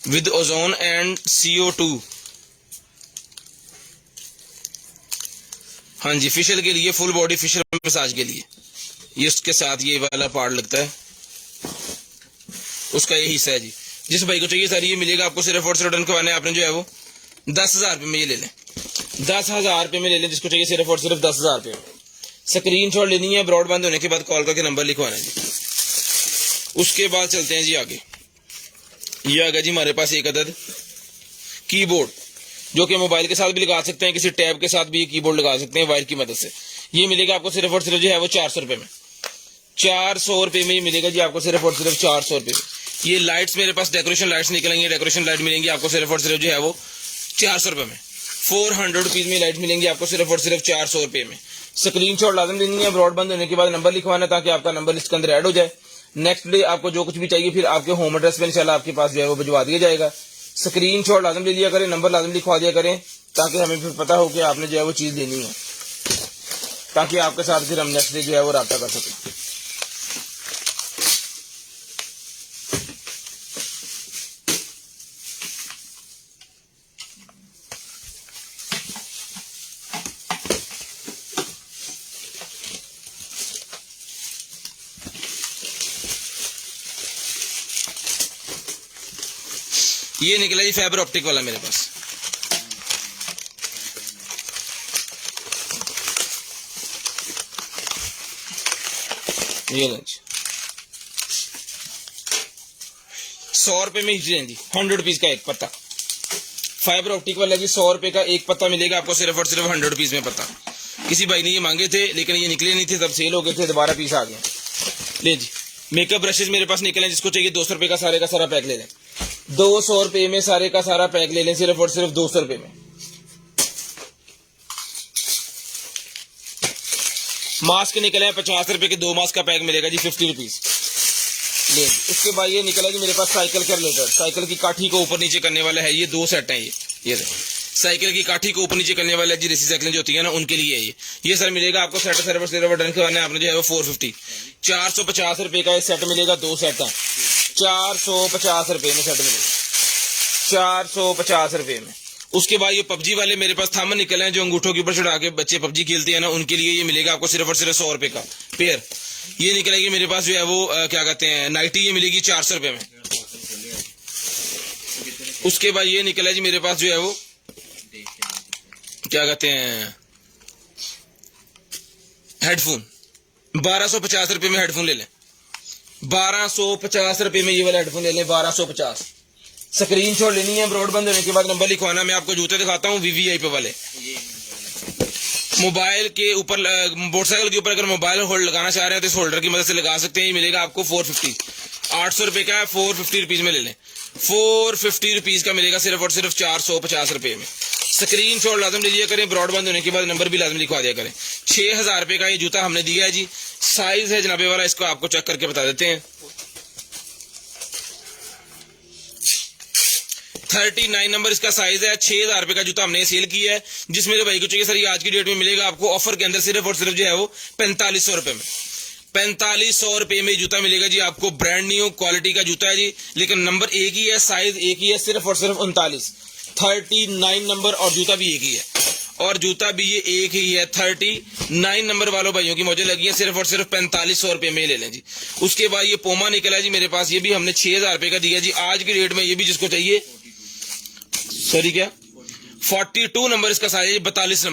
With ozone and CO2। हाँ जी, फेशियल के लिए, फुल बॉडी फेशियल मसाज के लिए ये उसके साथ ये वाला पार्ट लगता है, उसका ये हिस्सा है जी। जिस भाई को चाहिए सर ये मिलेगा आपको, सिर्फ और सिर्फ डन करवाना है आपने जो है वो 10,000 रुपये में ये ले लें। 10,000 रुपये में ले लें, जिसको चाहिए सिर्फ और सिर्फ 10,000 रुपये में। स्क्रीनशॉट लेनी है, ब्रॉडबैंड होने के बाद कॉल करके नंबर लिखवाना है जी। उसके बाद चलते हैं जी आगे। ये आ गया जी हमारे पास एक अदद कीबोर्ड, जो कि मोबाइल के साथ भी लगा सकते हैं, किसी टैब के साथ भी ये कीबोर्ड लगा सकते हैं वायर की मदद से। ये मिलेगा आपको सिर्फ और सिर्फ जो है वो 400 रुपये में। 400 रुपये में ये मिलेगा जी आपको, सिर्फ और सिर्फ 400 रुपये में। ये लाइट्स मेरे पास डेकोरेशन लाइट्स निकलेंगी, डेकोरेशन लाइट मिलेंगी आपको सिर्फ और सिर्फ जो है वो 400 रुपये में। 400 रुपीज में लाइट मिलेंगी आपको सिर्फ और सिर्फ 400 रुपये में। स्क्रीनशॉट लाजम लेनी है, ब्रॉडबैंड होने के बाद नंबर लिखवाना ताकि आपका नंबर इसके अंदर ऐड हो जाए। नेक्स्ट डे आपको जो कुछ भी चाहिए फिर आपके होम एड्रेस पे इंशाल्लाह आपके पास जो है वो भिजवा दिया जाएगा। स्क्रीनशॉट लाजम ले लिया करें, नंबर लाजम लिखवा दिया करें ताकि हमें फिर पता हो कि आपने जो है वो चीज़ लेनी है, ताकि आपके साथ फिर हम नेक्स्ट डे जो है वो रब्ता कर सकें। ये निकला जी फाइबर ऑप्टिक वाला मेरे पास। ये लो जी 100 रुपए में ही जी, 100 रुपीज का एक पत्ता फाइबर ऑप्टिक वाला जी। 100 रुपए का एक पत्ता मिलेगा आपको सिर्फ और सिर्फ 100 रुपीज में पत्ता। किसी भाई ने ये मांगे थे लेकिन ये निकले नहीं थे, तब सेल हो गए थे, दोबारा पीस आ गया। ले जी मेकअप ब्रशेज मेरे पास निकले, जिसको चाहिए 200 रुपए का सारे का सारा पैक ले लें। 200 रुपए में सारे का सारा पैक ले लें, सिर्फ और सिर्फ 200 रुपए में। मास्क निकले हैं 50 रुपए के 2 मास्क का पैक मिलेगा जी 50 रुपीज। ले उसके बाद ये निकला जी मेरे पास साइकिल कैलकुलेटर, साइकिल की काठी को ऊपर नीचे करने वाला है। ये 2 सेट हैं। ये साइकिल की काठी को ऊपर नीचे करने वाला है जी, रेसी साइकिल जो होती है ना उनके लिए है ये सर मिलेगा आपको। सेट सर्वर डन करवाना है आपने जो है वो 450 450 रुपए का ये सेट मिलेगा। 2 सेट है 450 रुपए में सेट मिलेगा, 450 रुपए में। उसके बाद ये पबजी वाले मेरे पास थामन निकले हैं जो अंगूठों के ऊपर चढ़ा के बच्चे पबजी खेलते हैं ना, उनके लिए ये मिलेगा आपको सिर्फ और सिर्फ 100 रुपए का पेयर। ये निकलेगी मेरे पास जो है वो क्या कहते हैं नाइटी, ये मिलेगी 400 रुपए में। उसके बाद ये निकला जी मेरे पास जो है वो क्या कहते हैं हेडफोन, 1250 रुपए में हेडफोन ले लें। 1250 रुपए में ये वाला हेडफोन ले लें, 1250। स्क्रीनशॉट लेनी है, ब्रॉडबैंड होने के बाद नंबर लिखवाना। मैं आपको जूते दिखाता हूँ वीवीआई पे वाले। मोबाइल के ऊपर मोटरसाइकिल के ऊपर अगर मोबाइल होल्ड लगाना चाह रहे हैं तो इस होल्डर की मदद से लगा सकते हैं। ये मिलेगा आपको 450, 800 रुपए का है, 450 रुपीज में ले लें। 450 रुपीज का मिलेगा सिर्फ और सिर्फ 450 रुपए में। स्क्रीनशॉट लाजम ले लिया करें, ब्रॉडबैंड होने के बाद नंबर भी लाजम लिखवा दिया करें। 6000 रुपए का ये जूता हमने दिया है जी। साइज है जनाबे वाला, इसको आपको चेक करके बता देते हैं। 39 नंबर इसका साइज है। 6000 रुपए का जूता हमने सेल किया है। जिस मेरे भाई को चाहिए सर ये आज की डेट में मिलेगा आपको ऑफर के अंदर सिर्फ और सिर्फ जो है वो 4500 रुपए में। 4500 रुपए में जूता मिलेगा जी आपको। ब्रांड न्यू क्वालिटी का जूता है जी, लेकिन नंबर एक ही है, साइज एक ही है, सिर्फ और सिर्फ 39। 39 नंबर और जूता भी एक ही है, और जूता भी ये एक ही है। 39 नंबर वालों भाइयों की मौजें लगी है, सिर्फ और सिर्फ 4500 रुपए में ले लें जी। उसके बाद ये पोमा निकला जी मेरे पास, ये भी हमने 6000 रुपए का दिया जी आज की डेट में। ये भी जिसको चाहिए सॉरी क्या 42 नंबर इसका साइज है, 42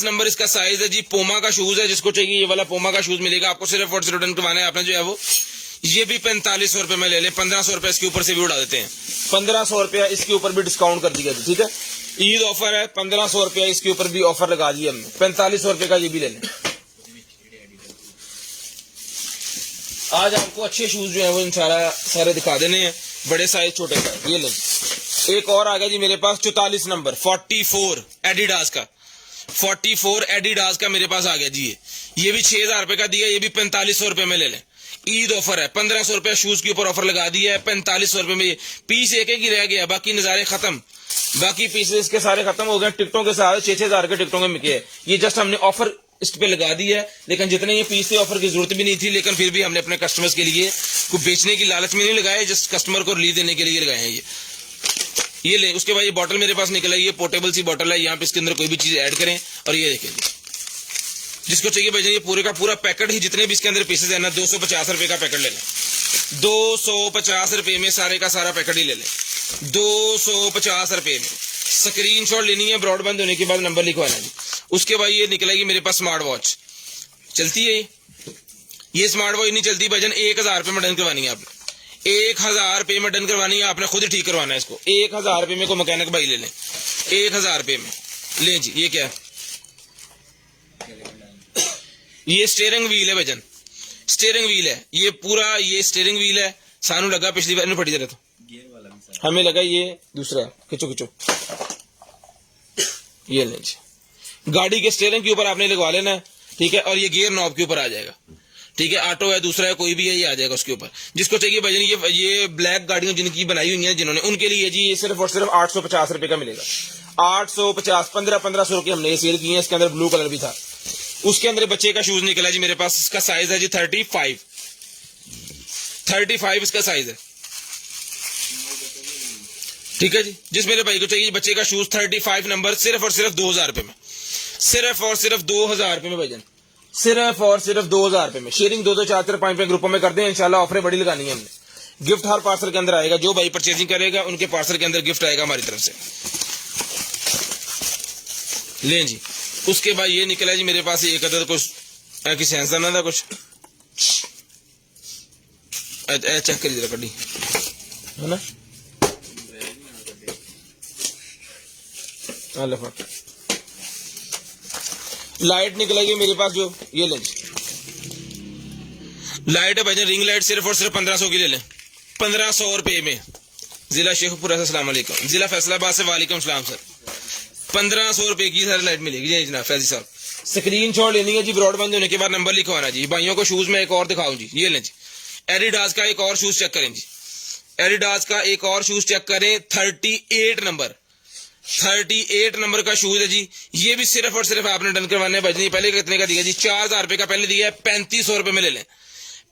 नंबर इसका साइज है जी। पोमा का शूज है, जिसको चाहिए ये वाला पोमा का शूज मिलेगा आपको। सिर्फ और सिर्फ रिटर्न करवाना है आपने जो है वो। ये भी 4500 रुपए में ले लें। 1500 रुपए इसके ऊपर से भी उड़ा देते हैं। 1500 रुपया इसके ऊपर भी डिस्काउंट कर दिया, ठीक है। ईद ऑफर है, 1500 रुपया इसके ऊपर भी ऑफर लगा दिया हमने। 4500 रुपए का ये भी ले लें। आज आपको अच्छे शूज जो है वो इंशाल्लाह सारे दिखा देने हैं, बड़े साइज छोटे साइज। ये लें एक और आ गया जी मेरे पास 44 नंबर 44 एडिडास का। 44 एडिडास का मेरे पास आ गया जी। ये भी 6000 रुपए का दिया, ये भी 4500 रुपए में ले लें। ईद ऑफर है, 1500 रुपया शूज के ऊपर ऑफर लगा दिया है। 4500 रुपए में पीस एक ही रह गया, बाकी नजारे खत्म, बाकी पीसेस के सारे खत्म हो गए। टिकटों के साथ 6000 के टिकटों में मिले है। ये जस्ट हमने ऑफर इस पे लगा दी है, लेकिन जितने ये पीस थे ऑफर की जरूरत भी नहीं थी, लेकिन फिर भी हमने अपने कस्टमर्स के लिए कुछ बेचने की लालच में नहीं लगाए, जस्ट कस्टमर को रिलीफ देने के लिए लगाए हैं ये ले। उसके बाद ये बॉटल मेरे पास निकला है, ये पोर्टेबल सी बॉटल है। यहाँ पे इसके अंदर कोई भी चीज ऐड करें और ये देखें जिसको चाहिए भाई ये पूरे का पूरा पैकेट ही जितने भी इसके अंदर पीसेस है ना 250 रुपए का पैकेट ले लें। 250 रुपए में सारे का सारा पैकेट ही ले लें। 250 रुपए में। स्क्रीनशॉट लेनी है, ब्रॉडबैंड होने के बाद नंबर लिखवाना है जी। उसके बाद ये निकलेगी मेरे पास स्मार्ट वॉच, चलती है ये स्मार्ट वॉच नहीं चलती भाईजान। 1000 रुपए में डन करवानी है आपने। 1000 रुपए में डन करवानी है आपने, खुद ही ठीक करवाना है इसको। 1000 रुपए में को मैकेनिक भाई ले लें। 1000 रुपए में ले जी। ये क्या है? ये स्टीयरिंग व्हील है भाईजान, स्टीयरिंग व्हील है ये पूरा। ये स्टीयरिंग व्हील है, सानू लगा पिछली बार में फटी जरा तो हमें लगा ये दूसरा खिंचो खिंचो। ये ले जी, गाड़ी के स्टीयरिंग के ऊपर आपने लगवा लेना है, ठीक है। और ये गियर नॉब के ऊपर आ जाएगा, ठीक है, ऑटो है, दूसरा है, कोई भी है, ये आ जाएगा उसके ऊपर। जिसको चाहिए भाईजान ये ब्लैक गाड़ियां जिनकी बनाई हुई है जिन्होंने, उनके लिए जी ये सिर्फ और सिर्फ 850 रुपए का मिलेगा। 850, 1500 की हमने ये सेल की है। इसके अंदर ब्लू कलर भी था। उसके अंदर बच्चे का शूज निकला जी मेरे पास। इसका साइज है जी 35 इसका साइज है। ठीक है जी, जिस मेरे भाई को चाहिए बच्चे का शूज 35 नंबर, सिर्फ और सिर्फ 2000 रुपए में, सिर्फ और सिर्फ 2000 रुपए में भाईजान, सिर्फ और सिर्फ 2000 रुपए में। शेयरिंग 2 2 4 4 5 5 ग्रुपों में कर दें, इंशाल्लाह ऑफरें बड़ी लगानी है हमने। गिफ्ट हर पार्सल के अंदर आएगा। जो भाई परचेजिंग करेगा उनके पार्सल के अंदर गिफ्ट आएगा हमारी तरफ से। लें जी, उसके बाद ये निकला जी मेरे पास एक अदद कुछ किसी आंसर ना था कुछ चेक करिए जरा कड़ी है ना। लाइट निकलेगी मेरे पास जो ये लें लाइट है भाईजान, रिंग लाइट सिर्फ और सिर्फ 1500 की ले लें, 1500 रुपए में। जिला शेखपुरा से अस्सलाम वालेकुम, जिला फैसलाबाद से वालेकुम सलाम सर। 1500 रुपए की सारी लाइट मिलेगी जी जनाब फैजी साहब। स्क्रीनशॉट लेनी है जी, ब्रॉडबैंड होने के बाद नंबर लिखवाना जी। भाइयों को शूज में एक और दिखाऊं जी, ये लें जी, एडिडास का एक और शूज चेक करें जी, एडिडास का एक और शूज चेक करें, 38 नंबर, 38 नंबर का शूज है जी। ये भी सिर्फ और सिर्फ आपने डन करवाने भाई। पहले कितने का दिया जी? 4000 रुपए का पहले दिया है, 3500 रुपए में ले लें,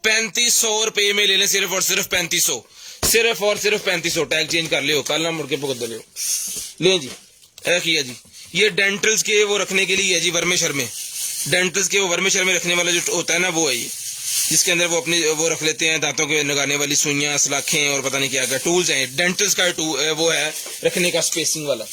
3500 रुपए में ले लें, सिर्फ और सिर्फ 3500, सिर्फ और सिर्फ 3500। टैग चेंज कर लियो, कल ना मुड़ के भुगत लियो। ले जी, किया जी, ये डेंटल्स के वो रखने के लिए है जी, वर्मेशर में, डेंटल्स के वो वर्मेशर में रखने वाला जो होता है ना वो है ये, जिसके अंदर वो अपनी वो रख लेते हैं दांतों के लगाने वाली सुइयां, सलाखें और पता नहीं क्या क्या टूल्स हैं। डेंटल्स का वो है रखने का स्पेसिंग वाला।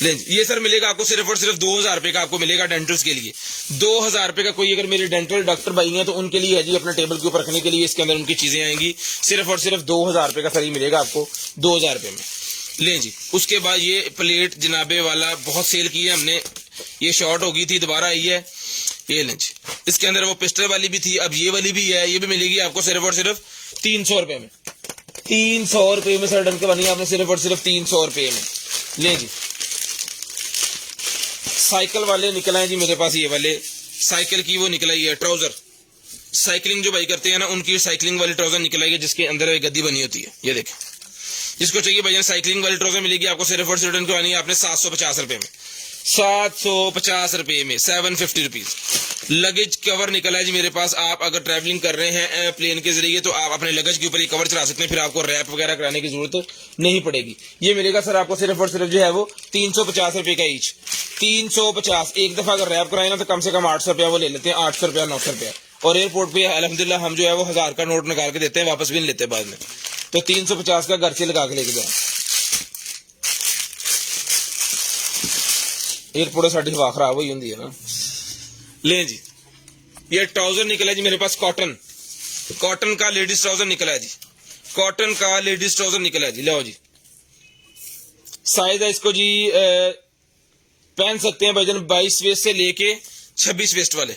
ये सर मिलेगा आपको सिर्फ और सिर्फ 2000 रुपए का आपको मिलेगा डेंटल्स के लिए। 2000 रुपए का कोई अगर मेरे डेंटल डॉक्टर भाई हैं तो उनके लिए है जी, अपने टेबल के ऊपर रखने के लिए इसके अंदर उनकी चीजें आएंगी। सिर्फ और सिर्फ 2000 रुपए का सर मिलेगा आपको, 2000 रुपए में। लें जी, उसके बाद ये प्लेट जनाबे वाला बहुत सेल की है हमने, ये शॉर्ट हो गई थी, दोबारा आई है, ये लें जी। इसके अंदर वो पिस्टल वाली भी थी, अब ये वाली भी है, ये भी मिलेगी आपको सिर्फ और सिर्फ 300 रुपए में, 300 रुपए में सर डन के बनी आपने सिर्फ और सिर्फ 300 रुपए में। लें जी, साइकिल वाले निकला है जी मेरे पास, ये वाले साइकिल की वो निकला है ट्राउजर, साइकिलिंग जो भाई करते हैं ना उनकी साइकिलिंग वाली ट्राउजर निकला है, जिसके अंदर एक गद्दी बनी होती है। ये देखें, जिसको चाहिए भैया साइकिलिंग वाली ट्राउजर मिलेगी आपको सिर्फ और सिर्फ डन करवानी है आपने 750 रुपए में, 750 रुपए में, 750 रुपीज। लगेज कवर निकला है जी मेरे पास। आप अगर ट्रैवलिंग कर रहे हैं प्लेन के जरिए तो आप अपने लगेज के ऊपर ये कवर चला सकते हैं, फिर आपको रैप वगैरह कराने की जरूरत नहीं पड़ेगी। ये मिलेगा सर आपको सिर्फ और सिर्फ जो है वो 350 रुपए का ईच, 350। एक दफा अगर रैप कराए ना तो कम से कम 800 रुपया वो ले लेते हैं, 800 रुपया, 900 रुपया। और एयरपोर्ट पे अल्हम्दुलिल्लाह हम जो है वो 1000 का नोट निकाल के देते हैं, वापस भी नहीं लेते बाद में। तो 350 का घर से लगा के लेके जाए। एयरपोर्ट साड़ी हवा खराब हुई होंगी है ना। ले जी, ये ट्राउजर निकला है जी मेरे पास, कॉटन, कॉटन का लेडीज ट्राउजर निकला है जी, कॉटन का लेडीज ट्राउजर निकला है जी। लो जी, साइज है इसको जी पहन सकते हैं भाईजान 22 वेस्ट से लेके 26 वेस्ट वाले,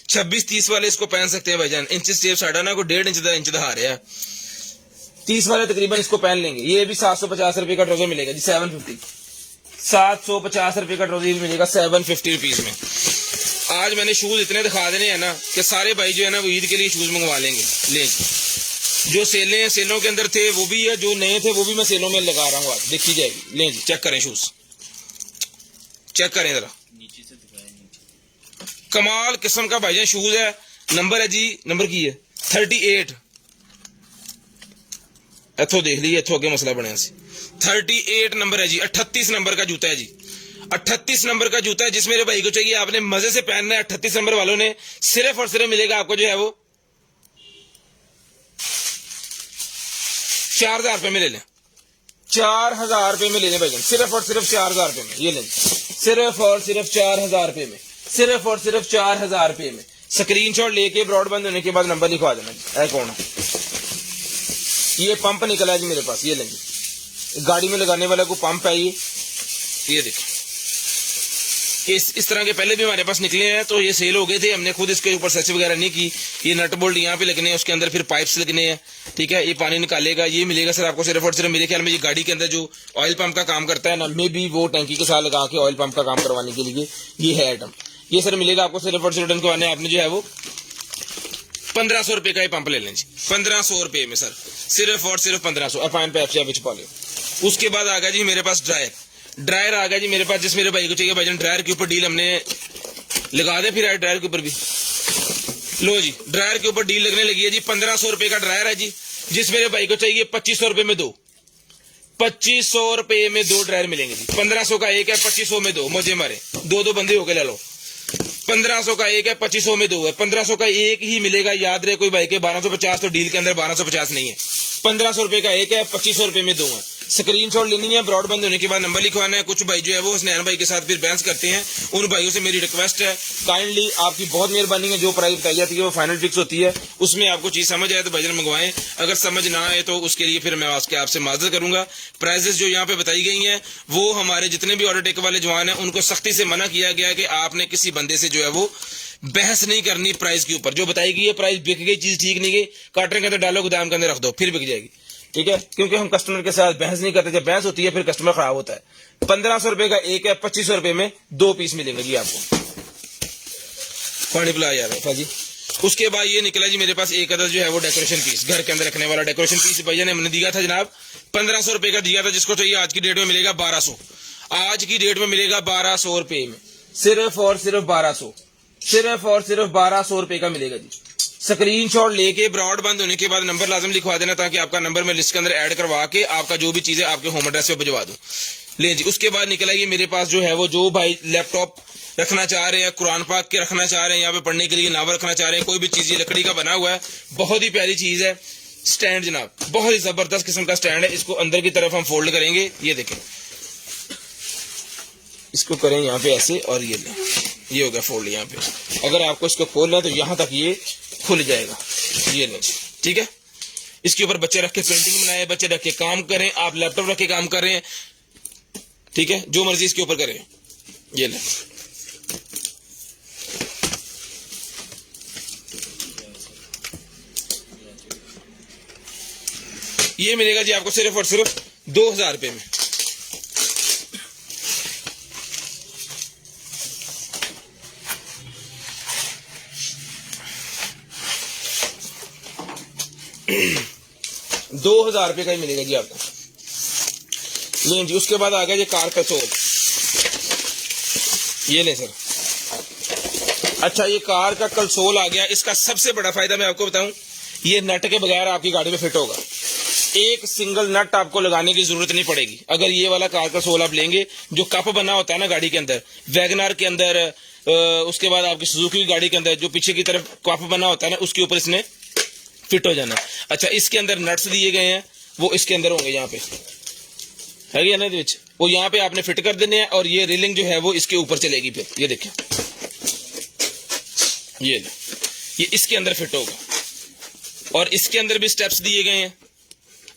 26-30 वाले इसको पहन सकते हैं भाईजान। इंच टेप साढ़ा ना को 1.5 इंच दहा रहा है, 30 वाले तकरीबन इसको पहन लेंगे। ये भी 750 रुपए का ट्राउजर मिलेगा जी, 750, 750 रुपए का ट्राउजर मिलेगा 750 रुपीज में। आज मैंने शूज इतने दिखा देने हैं ना कि सारे भाई जो है ना वो ईद के लिए शूज मंगवा लेंगे। ले, जो सेलें हैं सेलों के अंदर थे वो भी है, जो नए थे वो भी मैं सेलों में लगा रहा हूँ, आज देखी जाएगी। ले जी, चेक करें शूज, चेक करें जरा, कमाल किस्म का भाईजान शूज है। नंबर है जी, नंबर की है 38, इथो देख लीजिए, इथो अगे मसला बनया सी। 38 नंबर है जी, 38 नंबर का जूता है जी, 38 नंबर का जूता है। जिस मेरे भाई को चाहिए आपने मजे से पहनना है, 38 नंबर वालों ने सिर्फ और सिर्फ मिलेगा आपको जो है वो 4000 रुपए में ले लें, 4000 रुपए में ले लें भाईजान, सिर्फ और सिर्फ 4000 रुपए में। ये लें, सिर्फ और सिर्फ 4000 रुपए में, सिर्फ और सिर्फ 4000 रुपए में। स्क्रीनशॉट लेके ब्रॉडबैंड होने के बाद नंबर लिखवा देना जी। कौन है ये? पंप निकला है जी मेरे पास, ये लेंगे, गाड़ी में लगाने वाला को पंप है ये देखिए, कि इस तरह के पहले भी हमारे पास निकले हैं, तो ये सेल हो गए थे, हमने खुद इसके ऊपर सर्च वगैरह नहीं की। ये नट बोल्ट यहाँ पे लगने हैं, उसके अंदर फिर पाइप्स लगने हैं, ठीक है। ये पानी निकालेगा, ये मिलेगा सर आपको सिर्फ और सिर्फ मेरे ख्याल में ये गाड़ी के अंदर जो ऑयल पंप का काम करता है ना, में भी वो टैंकी के साथ लगा के ऑयल पंप का काम करवाने के लिए ये है आइटम। ये सर मिलेगा आपको सिर्फ और सिर्फ रिटर्न करवाने, आपने जो है वो 1500 रुपए का ये पंप ले लें जी, 1500 रुपए में सर, सिर्फ और सिर्फ 1500 एफआईएन पे एफसी आप छुपा ले। उसके बाद आ गया जी मेरे पास ड्रायर आ गया जी मेरे पास, जिस मेरे भाई को चाहिए भाईजान ड्रायर के ऊपर डील हमने लगा दे, फिर ड्रायर के ऊपर भी लो जी, ड्रायर के ऊपर डील लगने लगी है जी। 1500 रुपए का ड्रायर है जी, जिस मेरे भाई को चाहिए 2500 रुपए में दो, 2500 रुपए में दो ड्रायर मिलेंगे जी। 1500 का एक है, 2500 में दो, मजे मारे, दो बंदे होके ले लो। 1500 का एक है, 2500 में दो है, 1500 का एक ही मिलेगा। याद रहे कोई भाई के 1250, तो डील के अंदर 1250 नहीं है, 1500 रुपए का एक है, 2500 रुपए में दो है। स्क्रीनशॉट लेनी है, ब्रॉड बंद होने के बाद नंबर लिखवाना है। कुछ भाई जो है वो हसनैन भाई के साथ फिर बहस करते हैं, उन भाइयों से मेरी रिक्वेस्ट है काइंडली, आपकी बहुत मेहरबानी है, जो प्राइस बताई जाती है वो फाइनल फिक्स होती है, उसमें आपको चीज समझ आए तो भाईजान मंगवाएं, अगर समझ ना आए तो उसके लिए फिर मैं आपसे माजरत करूंगा। प्राइजेस जो यहाँ पे बताई गई हैं वो हमारे जितने भी ऑर्डर टेक वाले जवान हैं उनको सख्ती से मना किया गया है कि आपने किसी बंदे से जो है वो बहस नहीं करनी प्राइस के ऊपर। जो बताई गई है प्राइस बिक गई, चीज ठीक नहीं गई, कार्टन के अंदर डालो, गोदाम के अंदर रख दो, फिर बिक जाएगी, ठीक है। क्योंकि हम कस्टमर के साथ बहस नहीं करते, जब बहस होती है फिर कस्टमर खराब होता है। 1500 रुपए का एक है, 2500 रुपए में 2 पीस मिलेंगे जी आपको। पानी पिला जा रहा है जी। उसके बाद ये निकला जी मेरे पास एक अदर जो है वो डेकोरेशन पीस, घर के अंदर रखने वाला डेकोरेशन पीस भैया ने हमने दिया था जनाब 1500 रुपए का दिया था। जिसको चाहिए आज की डेट में मिलेगा 1200, आज की डेट में मिलेगा 1200 रुपए में, सिर्फ और सिर्फ 1200, सिर्फ और सिर्फ 1200 रुपए का मिलेगा जी। स्क्रीनशॉट लेके ब्रॉड बंद होने के बाद नंबर लाजम लिखवा देना, ताकि आपका नंबर मैं लिस्ट के अंदर ऐड करवा के आपका जो भी चीज है आपके होम एड्रेस पे भिजवा दूं। ले जी। उसके बाद निकला ये मेरे पास जो है वो, जो भाई लैपटॉप रखना चाह रहे हैं, कुरान पाक के रखना चाह रहे हैं, यहाँ पे पढ़ने के लिए नावल रखना चाह रहे हैं, कोई भी चीज, ये लकड़ी का बना हुआ है, बहुत ही प्यारी चीज है। स्टैंड जनाब, बहुत ही जबरदस्त किस्म का स्टैंड है। इसको अंदर की तरफ हम फोल्ड करेंगे, ये देखें, इसको करें यहाँ पे ऐसे, और ये लें, ये हो गया फोल्ड। यहाँ पे अगर आपको इसको खोलना है तो यहाँ तक ये खुल जाएगा, ये लें, ठीक है। इसके ऊपर बच्चे रख के पेंटिंग बनाए, बच्चे रख के काम करें, आप लैपटॉप रख के काम कर रहे हैं, ठीक है, जो मर्जी इसके ऊपर करें, ये लें। ये मिलेगा जी आपको सिर्फ और सिर्फ 2000 रुपए में। ₹2000 का ही मिलेगा जी आपको। लें जी। उसके बाद आ गया जी कार का सोल, ये लें सर। अच्छा, ये कार का कंसोल आ गया। इसका सबसे बड़ा फायदा मैं आपको बताऊं, ये नट के बगैर आपकी गाड़ी में फिट होगा, एक सिंगल नट आपको लगाने की जरूरत नहीं पड़ेगी। अगर ये वाला कार का सोल आप लेंगे, जो कप बना होता है ना गाड़ी के अंदर, वैगनार के अंदर, उसके बाद आपकी सुजुकी की गाड़ी के अंदर जो पीछे की तरफ कप बना होता है ना, उसके ऊपर इसने फिट हो जाना। अच्छा, इसके अंदर नट्स दिए गए हैं, वो इसके अंदर होंगे, यहाँ पे है ना, वो यहाँ पे आपने फिट कर देने हैं, और ये रेलिंग जो है वो इसके ऊपर चलेगी। फिर ये देखिए, ये इसके अंदर फिट होगा, और इसके अंदर भी स्टेप्स दिए गए हैं।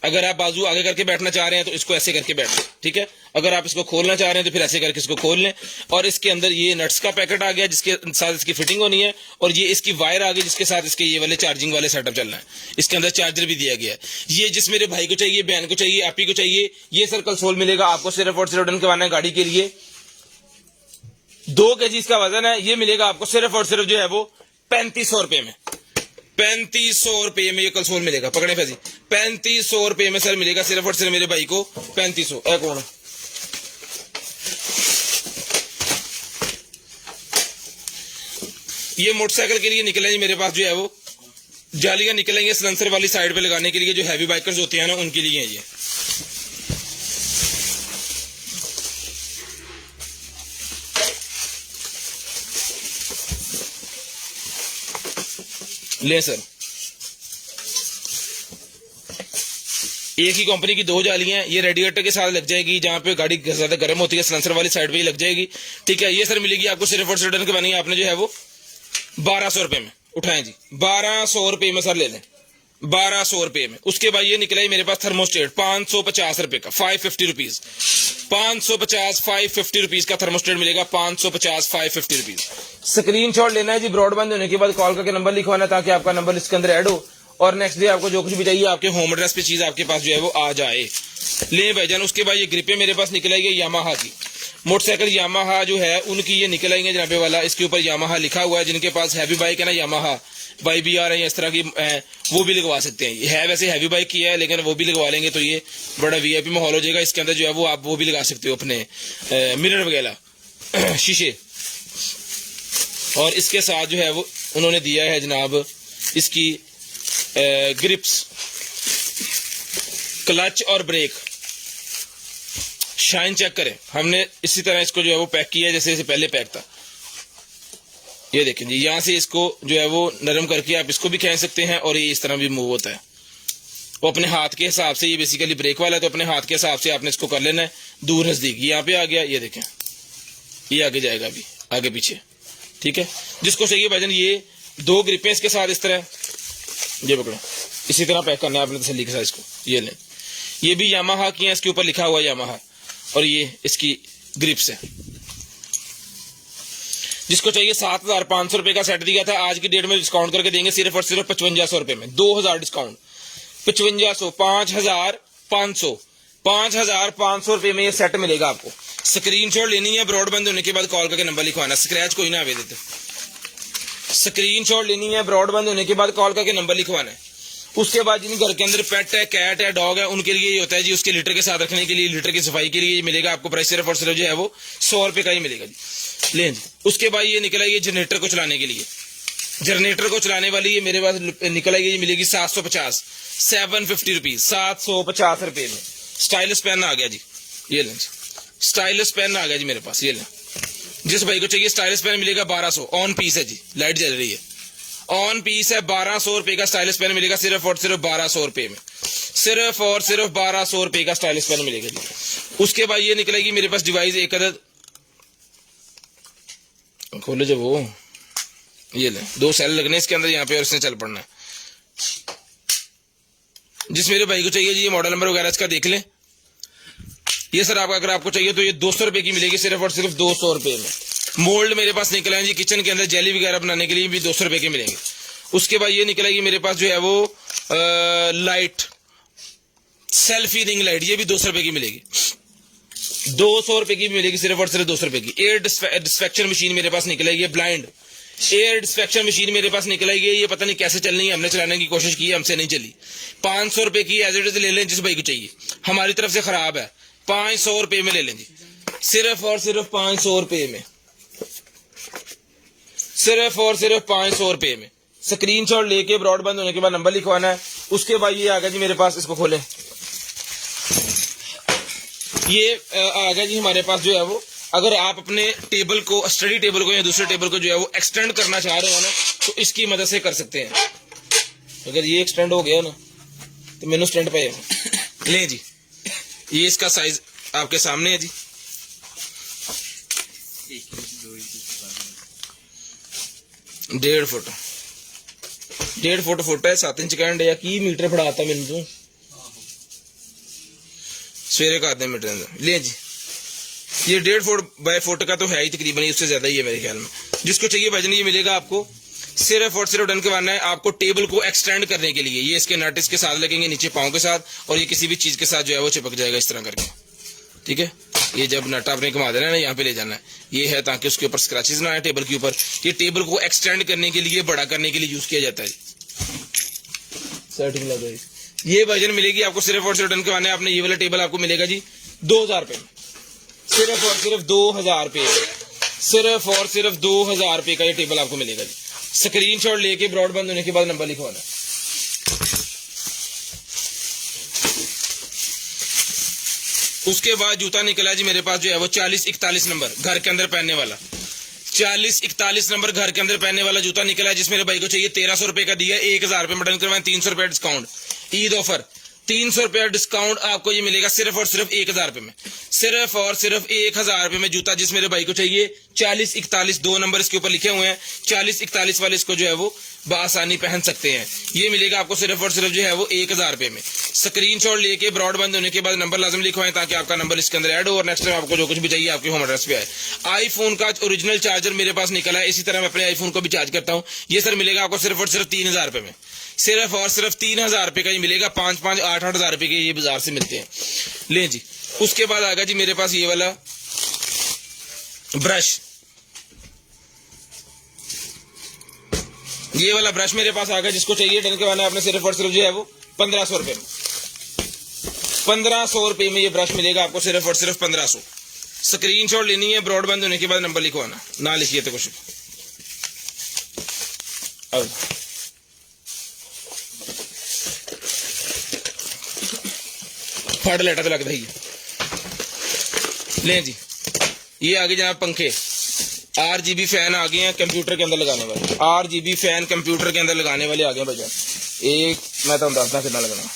अगर आप बाजू आगे करके बैठना चाह रहे हैं तो इसको ऐसे करके बैठें, ठीक है। अगर आप इसको खोलना चाह रहे हैं तो फिर ऐसे करके इसको खोल लें। और इसके अंदर ये नट्स का पैकेट आ गया, जिसके साथ इसकी फिटिंग होनी है, और ये इसकी वायर आ गई, जिसके साथ इसके ये वाले चार्जिंग वाले सेटअप चलना है। इसके अंदर चार्जर भी दिया गया है। ये जिस मेरे भाई को चाहिए, बहन को चाहिए, आपी को चाहिए, ये सर कंसोल मिलेगा आपको सिर्फ और सिर्फ, डन करवाना है गाड़ी के लिए, 2 kg इसका वजन है। ये मिलेगा आपको सिर्फ और सिर्फ जो है वो 3500 रुपए में, 3500 रुपए में ये कंसोल मिलेगा। पकड़े फैजी, 3500 रुपए में सर मिलेगा सिर्फ और सिर्फ मेरे भाई को 3500। कौन ये मोटरसाइकिल के लिए निकले जी मेरे पास जो है वो जालियां निकलेंगे सलेंसर वाली साइड पे लगाने के लिए, जो हैवी बाइकर्स होते हैं ना उनके लिए है ये। ले सर, एक ही कंपनी की 2 जालियां हैं, ये रेडिएटर के साथ लग जाएगी, जहां पे गाड़ी ज्यादा गर्म होती है सलेंसर वाली साइड पे ही लग जाएगी, ठीक है। ये सर मिलेगी आपको सिर्फ और सिर्फ, डन करवानी है आपने जो है वो 1200 रुपए में। उठाएं जी, 1200 रुपए में सर ले लें, 1200 रुपए में। उसके बाद ये निकला है मेरे पास थर्मोस्टेट 550 रुपए का, 550 रुपीज। 550 550 रुपीज का थर्मोस्टेट मिलेगा। 550 550 रुपीज। स्क्रीनशॉट लेना है जी, ब्रॉडबैंड होने के बाद कॉल करके नंबर लिखवाना है ताकि आपका नंबर इसके अंदर ऐड हो और नेक्स्ट डे आपको जो कुछ भी चाहिए आपके होम एड्रेस पे चीज आपके पास जो है वो आ जाए। ले भाईजान, उसके बाद ये ग्रिपें मेरे पास निकल आई है यामाहा की। मोटरसाइकिल यामाहा जो है उनकी ये निकल आई है जनाबे वाला, इसके ऊपर यामाहा लिखा हुआ है। जिनके पास हैवी बाइक है ना, यामाहा YBR है, इस तरह की वो भी लगवा सकते हैं। ये है वैसे हैवी बाइक की है लेकिन वो भी लगवा लेंगे तो ये बड़ा VIP माहौल हो जाएगा। इसके अंदर जो है वो आप वो भी लगा सकते हो अपने मिरर वगैरह शीशे। और इसके साथ जो है वो उन्होंने दिया है जनाब इसकी ग्रिप्स, क्लच और ब्रेक। शाइन चेक करें, हमने इसी तरह इसको जो है वो पैक किया है जैसे पहले पैक था। ये देखें जी, यहां से इसको जो है वो नरम करके आप इसको भी खींच सकते हैं और ये इस तरह भी मूव होता है। वो अपने हाथ के हिसाब से, ये बेसिकली ब्रेक वाला है तो अपने हाथ के हिसाब से आपने इसको कर लेना है दूर नजदीक। यहाँ पे आ गया, ये देखें ये आगे जाएगा अभी आगे पीछे, ठीक है। जिसको चाहिए भाईजान ये 2 ग्रिपें इसके साथ इस तरह, ये पकड़ो, इसी तरह पैक करना है आपने तसल्ली के साथ इसको। ये लें, ये भी यामाहा की है, इसके ऊपर लिखा हुआ है यामाहा और ये इसकी ग्रिप्स है। जिसको चाहिए 7,500 रुपए का सेट दिया था, आज की डेट में डिस्काउंट करके देंगे सिर्फ और सिर्फ 5500 रुपए में। 2000 डिस्काउंट, 5500, 5500, 5500 रुपए में ये सेट मिलेगा आपको। स्क्रीनशॉट लेनी है, ब्रॉडबैंड होने के बाद कॉल करके नंबर लिखवाना, स्क्रैच कोई ना आवे देते। स्क्रीनशॉट लेनी है, ब्रॉडबैंड होने के बाद कॉल करके नंबर लिखवाना है। उसके बाद जिन घर के अंदर पेट है, कैट है, डॉग है, उनके लिए ये होता है जी, उसके लिटर के साथ रखने के लिए, लिटर की सफाई के लिए मिलेगा आपको प्राइस सिर्फ और सिर्फ जो है वो 100 रुपए का ही मिलेगा जी। लें जी, उसके बाद ये निकला ये जनरेटर को चलाने के लिए, जनरेटर को चलाने वाली ये मेरे पास निकला ये मिलेगी 750 750 रुपीज, 750 रुपए में। स्टाइलिश पेन आ गया जी, ये लें जी, स्टाइलिश पेन आ गया जी मेरे पास, ये लें। जिस भाई को चाहिए स्टाइलिश पेन मिलेगा 1200, ऑन पीस है जी, लाइट जल रही है, ऑन पीस है। 1200 रुपए का स्टाइलिश पेन मिलेगा सिर्फ और सिर्फ 1200 रुपए में, सिर्फ और सिर्फ 1200 रुपए का स्टाइलिश पेन मिलेगा जी। उसके बाद ये निकलेगी मेरे पास डिवाइस एक अदद, खोलो जब वो, ये ले 2 सेल लगने इसके अंदर यहाँ पे और इसने चल पड़ना है। जिस मेरे भाई को चाहिए जी ये मॉडल नंबर वगैरह इसका देख लें। ये सर आपका अगर आपको चाहिए तो ये 200 रुपए की मिलेगी सिर्फ और सिर्फ 200 रुपए में। मोल्ड मेरे पास निकला है जी किचन के अंदर जेली वगैरह बनाने के लिए भी 200 रुपए के मिलेंगे। उसके बाद ये निकलेगी मेरे पास जो है वो लाइट, सेल्फी रिंग लाइट, ये भी 200 रुपए की मिलेगी, 200 रुपए की मिलेगी सिर्फ और सिर्फ 200 रुपए की। एयर डिस्फेक्शन मशीन मेरे पास निकलेगी है, ब्लाइंड एयर डिस्फेक्शन मशीन मेरे पास निकलेगी। ये पता नहीं कैसे चलनी है, हमने चलाने की कोशिश की है, हमसे नहीं चली। 500 रुपए की एज इट इज ले लें जिस भाई को चाहिए, हमारी तरफ से खराब है, 500 रुपए में ले लें जी, सिर्फ और सिर्फ 500 रुपए में, सिर्फ और सिर्फ 500 रुपए में। स्क्रीनशॉट लेके ब्रॉडबैंड होने के बाद नंबर लिखवाना है। उसके बाद ये आ गया जी मेरे पास, इसको खोलें, ये आ गया जी हमारे पास जो है वो, अगर आप अपने टेबल को, स्टडी टेबल को या दूसरे टेबल को जो है वो एक्सटेंड करना चाह रहे हो ना तो इसकी मदद से कर सकते हैं। अगर ये एक्सटेंड हो गया ना तो मैंने स्टैंड पे ले जी, ये इसका साइज आपके सामने है जी, डेढ़ फुट फुट है, 7 इंच का एंड या की मीटर फड़ाता मैंने तू सवेरे का आधे मीटर ले जी। ये 1.5 फुट बाय फुट का तो है ही तकरीबन, उससे ज्यादा ही है मेरे ख्याल में। जिसको चाहिए भाईजान ये मिलेगा आपको, सिर्फ और सिर्फ डन करवाना है आपको टेबल को एक्सटेंड करने के लिए। ये इसके नट इसके साथ लगेंगे नीचे पाँव के साथ और ये किसी भी चीज के साथ जो है वो चिपक जाएगा इस तरह करके, ठीक है। ये जब नट आपने घुमा देना है ना, यहाँ पे ले जाना है, ये है ताकि उसके ऊपर स्क्रैचेस ना आए टेबल के ऊपर। ये टेबल को एक्सटेंड करने के लिए, बड़ा करने के लिए यूज किया जाता है। ये वर्जन मिलेगी आपको सिर्फ और सिर्फ डन करवाना है आपने। ये वाला टेबल आपको मिलेगा जी 2000 रुपए में, सिर्फ और सिर्फ 2000 रुपए, सिर्फ और सिर्फ 2000 रुपए का ये टेबल आपको मिलेगा जी। स्क्रीनशॉट लेके ब्रॉडबैंड होने के बाद नंबर लिखवाना। उसके बाद जूता निकला जी मेरे पास जो है वो 40-41 नंबर, घर के अंदर पहनने वाला 40-41 नंबर घर के अंदर पहनने वाला जूता निकला है। जिस मेरे भाई को चाहिए 1300 रुपए का दिया, 1000 रुपए मटन करवाएं, 300 रुपए डिस्काउंट, ईद ऑफर ₹300 डिस्काउंट आपको ये मिलेगा सिर्फ और सिर्फ 1000 रुपए में। सिर्फ और सिर्फ 1000 रुपए में जूता जिस मेरे भाई को चाहिए 4041 2 नंबर इसके ऊपर लिखे हुए हैं, 4041 वाले इसको जो है वो बआसानी पहन सकते हैं। ये मिलेगा आपको सिर्फ और सिर्फ जो है वो 1000 रुपए में। स्क्रीनशॉट लेके ब्रॉडबैंड होने के बाद नंबर लाजम लिखवाएं ताकि आपका नंबर इसके अंदर ऐड हो और नेक्स्ट टाइम आपको जो कुछ भी चाहिए आपके होम एड्रेस पे आए। आईफोन का ओरिजिनल चार्जर मेरे पास निकला है, इसी तरह मैं अपने आईफोन को भी चार्ज करता हूँ। ये सर मिलेगा आपको सिर्फ और सिर्फ 3000 रुपए में। सिर्फ और सिर्फ 3000 रुपए का ये मिलेगा। 5-5, 8-8 हजार रुपए के ये बाजार से मिलते हैं। ले जी, उसके बाद आएगा जी मेरे पास ये वाला ब्रश। ये वाला ब्रश मेरे पास आ गया, जिसको चाहिए डन के वाला आपने सिर्फ और सिर्फ जो है वो 1500 रुपए में। 1500 रुपए में ये ब्रश मिलेगा आपको सिर्फ और सिर्फ 1500। स्क्रीनशॉट लेनी है, ब्रॉडबैंड होने के बाद नंबर लिखवाना, ना लिखिए तो कुछ। फट लेटा तो लगता ही ले जी। ये आगे जनाब पंखे RGB फैन आ गए हैं कंप्यूटर के अंदर लगाने वाले। RGB फैन कंप्यूटर के अंदर लगाने वाले आ गए भाई। एक मैं तो बताता कितना लगना।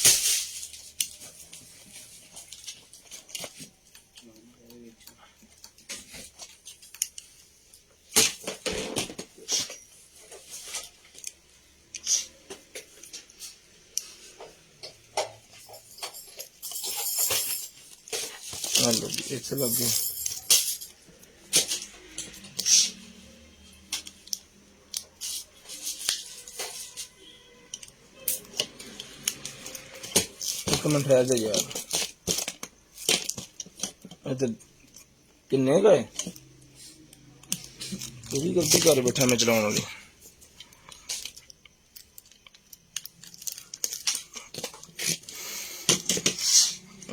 एक से लग गया। कमेंट है यार किन्ने का है, भी गलती कर बैठा मैं चलाने वाली।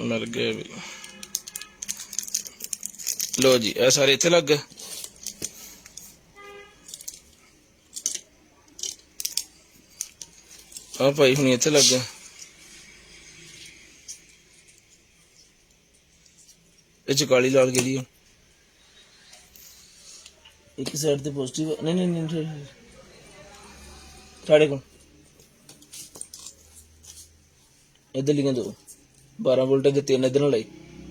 मर गए भी। लो जी, ए सारे इत्थे लग गए। आ भाई हुण इत्थे लग गए। काली लाल के लिए एक साइड से पॉजिटिव नहीं साढ़े को इधर लिखा 2 12 वोल्ट के 3 इधर लाई,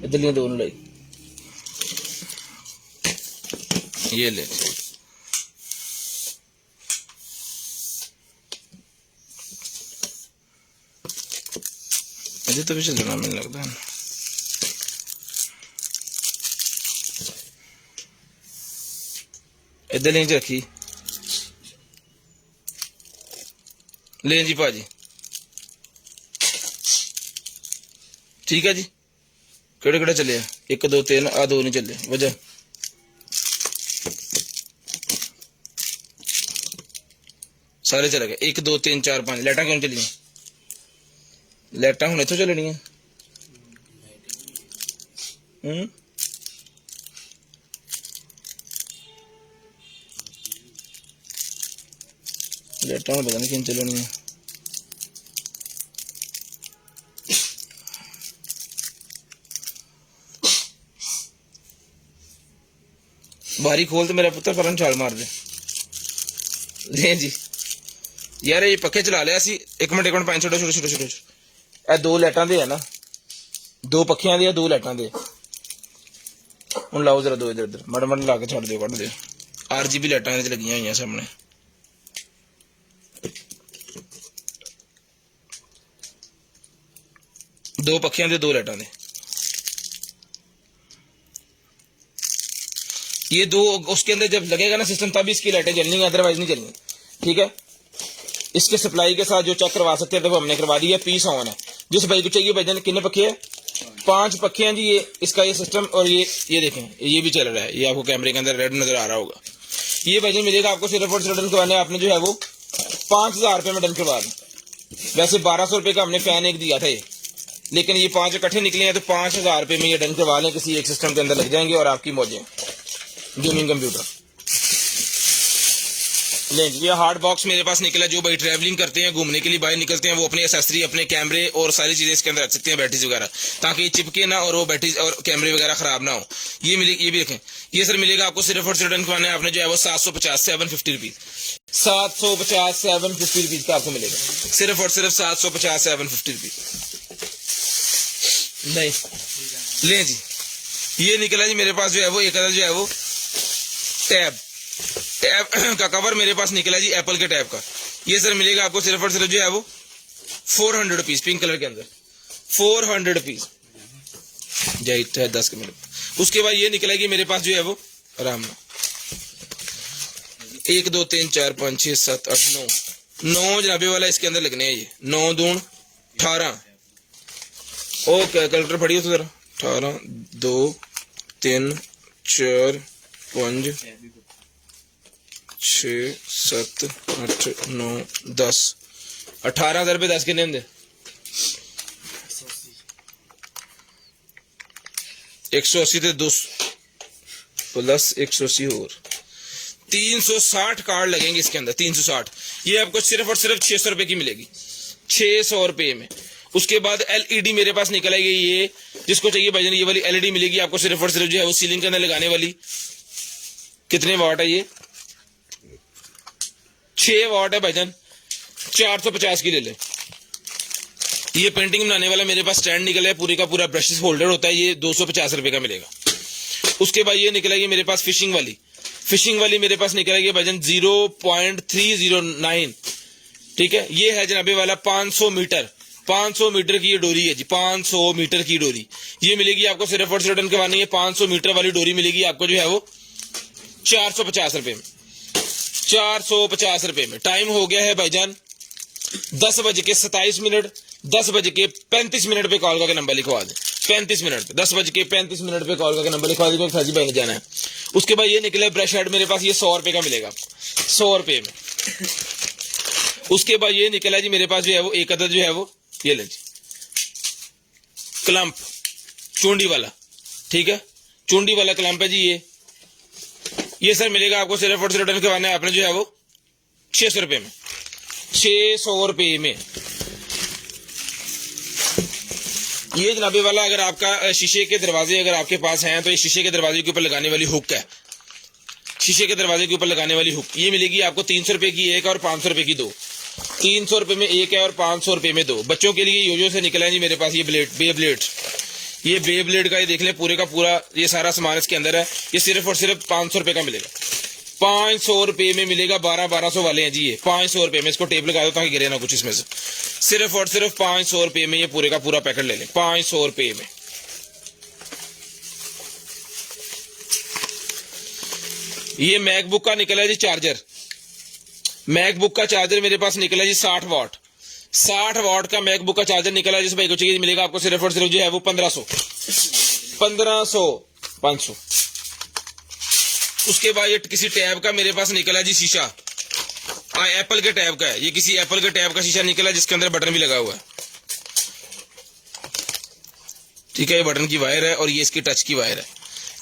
इधर लिखा 2 लाई। ये ले अभी तो भी चलना मुझे लगता है। इधर लेंज रखी ले जी भाजी, ठीक है जी। केड़े केड़े चले 1 2 3 आ 2 नहीं चले वजह सारे चले गए। 1 2 3 4 5 लाइटा क्यों चलिए? लाइटा हूं इतों चलनी है। लाइटा हूं पता नहीं क्यों चलनी है। बारी खोल तो मेरा पुत्र फरन छाल मार दे। ले जी यार ये पक्के चला लिया सी। एक मिनट पांच छोटे छोटे छोटे छोटे ए 2 लाइटां दे है ना, 2 पक्खियां दी 2 लाइटां दे। हुण लाओ जरा 2 इधर इधर मड़ मड़ ला के छड़ दो कट दे। RGB लाइटां इहदे लगियां हुई सामने। दो पक्खियां दे 2 लाइटां दे। ये 2 उसके अंदर जब लगेगा ना सिस्टम तभी इसकी लाइटें जलनी है, अदरवाइज नहीं जलनी। ठीक है, इसके सप्लाई के साथ जो चेक करवा सकते हैं देखो हमने करवा दिया। पीस ऑन है। जिस भाई को चाहिए भाईजान कितने पक्के हैं? 5 पक्के हैं जी। ये इसका ये सिस्टम और ये देखें ये भी चल रहा है। ये आपको कैमरे के अंदर रेड नजर आ रहा होगा। ये भाईजान मिलेगा आपको सिर्फ और सिर्फ डन करवाने आपने जो है वो 5000 रुपए में डन करवा दें। वैसे 1200 रुपए का हमने फैन एक दिया था ये, लेकिन ये 5 इकट्ठे निकले हैं तो 5000 रुपए में ये डन करवा लें। किसी एक सिस्टम के अंदर लग जाएंगे और आपकी मौजें गेमिंग कंप्यूटर। ये हार्ड बॉक्स मेरे पास निकला। जो भाई ट्रैवलिंग करते हैं, घूमने के लिए बाहर निकलते हैं, वो अपनी एसेसरी, अपने कैमरे और सारी चीजें इसके अंदर रख सकते हैं, बैटरीज वगैरह, ताकि ये चिपके ना और वो बैटरीज और कैमरे वगैरह खराब ना हो। ये मिले, ये भी देखें। ये सर मिलेगा आपको सिर्फ और सिर्फ डन करवाना है आपने जो है वो 750 750 रुपीज 750 750 रुपीज का आपको मिलेगा। सिर्फ और सिर्फ 750 750 रुपीज। नहीं ले जी, ये निकला जी मेरे पास जो है वो एक जो है वो टैब का कवर मेरे पास निकला जी एप्पल के टैब का। ये सर मिलेगा आपको सिर्फ और सिर्फ जो है वो 400 रुपीज पिंक कलर के अंदर, 400 रुपीज जय 10 के मिनट। उसके बाद ये निकलेगी मेरे पास जो है वो आराम में 1 2 3 4 5 6 7 8 9 जनाबे वाला इसके अंदर लगने हैं। ये 9 दून 18 ओ कैलकुलेटर फड़ी हो तो जरा 18 2 3 4 5 6 7 8 9 10 18,000 रुपये 10 कितने होंगे 180 ते 200 प्लस 180 और 360 कार्ड लगेंगे इसके अंदर 360। ये आपको सिर्फ और सिर्फ 600 रुपए की मिलेगी 600 रुपए में। उसके बाद एलईडी मेरे पास निकल आएगी, ये जिसको चाहिए भाईजान ये वाली एलईडी मिलेगी आपको सिर्फ और सिर्फ जो है वो सीलिंग के अंदर लगाने वाली। कितने वाट है ये 6 वाट है भाईजान, 450 की ले ले। ये पेंटिंग बनाने वाला मेरे पास स्टैंड निकला है, पूरे का पूरा ब्रशेस होल्डर होता है, ये 250 रुपए का मिलेगा। उसके बाद ये निकलेगी मेरे पास फिशिंग वाली मेरे पास निकलेगी भाईजान 0.309, ठीक है। ये है जनाबे वाला 500 मीटर की ये डोरी है जी, 500 मीटर की डोरी ये मिलेगी आपको सिर्फ और सिर्फ के वानी है 500 मीटर वाली डोरी मिलेगी आपको जो है वो 450 रुपए में, 450 रुपए में। टाइम हो गया है भाईजान 10:27, 10:35 पे कॉल करके नंबर लिखवा दें। 35 मिनट 10:35 पे कॉल करके नंबर लिखवा दें, फर्जी भाई ने जाना है। उसके बाद ये निकले ब्रश हेड मेरे पास, ये 100 रुपए का मिलेगा 100 रुपए में। उसके बाद ये निकला जी मेरे पास जो है वो एक अदद जो है वो ये ले जी क्लम्प चूंडी वाला, ठीक है, चूंडी वाला क्लम्प है जी। ये सर मिलेगा आपको सिर्फ और सिर्फ के वाने आपने जो है वो 600 रुपए में, 600 रुपए में। ये जनाबे वाला अगर आपका शीशे के दरवाजे अगर आपके पास हैं तो ये शीशे के दरवाजे के ऊपर लगाने वाली हुक है, शीशे के दरवाजे के ऊपर लगाने वाली हुक ये मिलेगी आपको 300 रुपए की एक और 500 रुपए की दो। 300 रुपए में एक है और 500 रुपए में दो। बच्चों के लिए योजो से निकला है जी मेरे पास ये बे ब्लेड का ये देख ले पूरे का पूरा ये सारा सामान इसके अंदर है। ये सिर्फ और सिर्फ 500 रुपए का मिलेगा, 500 रुपए में मिलेगा। 1200 वाले हैं जी ये 500 रुपए में। इसको टेप लगा दो ताकि गिरे ना कुछ इसमें से। सिर्फ और सिर्फ 500 रुपए में ये पूरे का पूरा पैकेट ले लें, 500 रुपए में। ये मैकबुक का निकला है जी चार्जर, मैकबुक का चार्जर मेरे पास निकला है जी 60 वाट का मैकबुक का चार्जर निकला है। जिस भाई को चाहिए मिलेगा आपको सिर्फ और सिर्फ जो है वो 1500 500। उसके बाद ये किसी टैब का मेरे पास निकला जी शीशा, एप्पल के टैब का है ये, किसी एप्पल के टैब का शीशा निकला जिसके अंदर बटन भी लगा हुआ है, ठीक है। ये बटन की वायर है और ये इसकी टच की वायर है।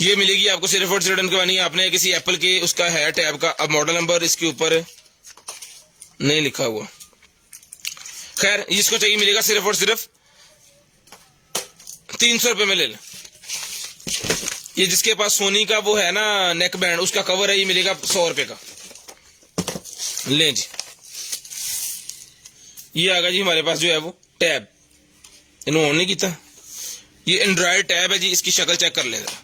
ये मिलेगी आपको सिर्फ और सिर्फ के वानी आपने किसी एप्पल के उसका है टैब का। अब मॉडल नंबर इसके ऊपर नहीं लिखा हुआ, खैर इसको चाहिए मिलेगा सिर्फ और सिर्फ 300 रुपए में ले लें। ये जिसके पास सोनी का वो है ना नेक बैंड उसका कवर है, ये मिलेगा 100 रुपए का। लें जी ये आ गया जी हमारे पास जो है वो टैब, इन्होंने ऑन नहीं किया। ये एंड्रॉयड टैब है जी, इसकी शक्ल चेक कर लें जरा।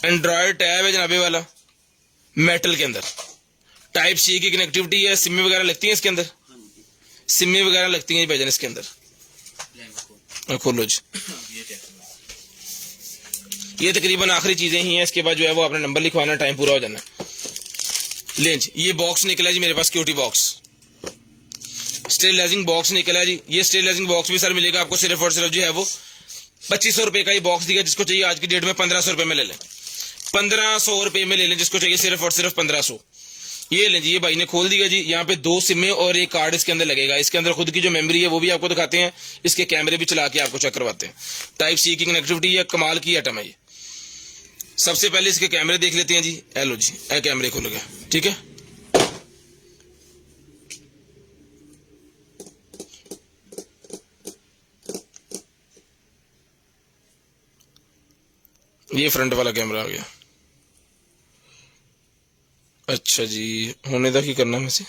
एंड्रॉयड टैब है जनाबे वाला मेटल के अंदर, टाइप सी की कनेक्टिविटी है। सिम वगैरह लगती है इसके अंदर, सिम वगैरह लगती है भाईजान इसके अंदर। खोलो जी, ये तकरीबन आखिरी चीजें ही हैं। इसके बाद जो है वो आपने नंबर लिखवाना, टाइम पूरा हो जाना। लें जी ये बॉक्स निकला जी मेरे पास, सिक्योरिटी बॉक्स, स्टेरिलाइजिंग बॉक्स निकला जी। ये स्टेरिलाइजिंग बॉक्स भी सर मिलेगा आपको सिर्फ और सिर्फ जो है वो 2500 रुपए का ये बॉक्स दिया। जिसको चाहिए आज की डेट में 1500 रुपए में ले लें, 1500 रुपए में ले लें जिसको चाहिए सिर्फ और सिर्फ 1500। ये लें जी, ये भाई ने खोल दिया जी। यहाँ पे 2 सिमें और एक कार्ड इसके अंदर लगेगा। इसके अंदर खुद की जो मेमोरी है वो भी आपको दिखाते हैं, इसके कैमरे भी चला के आपको चेक करवाते हैं। टाइप सी की कनेक्टिविटी है, कमाल की आइटम है ये। सबसे पहले इसके कैमरे देख लेते हैं जी। हेलो जी, ए कैमरे खोल गया, ठीक है। ये फ्रंट वाला कैमरा आ गया। अच्छा जी, होने तक ही करना वैसे।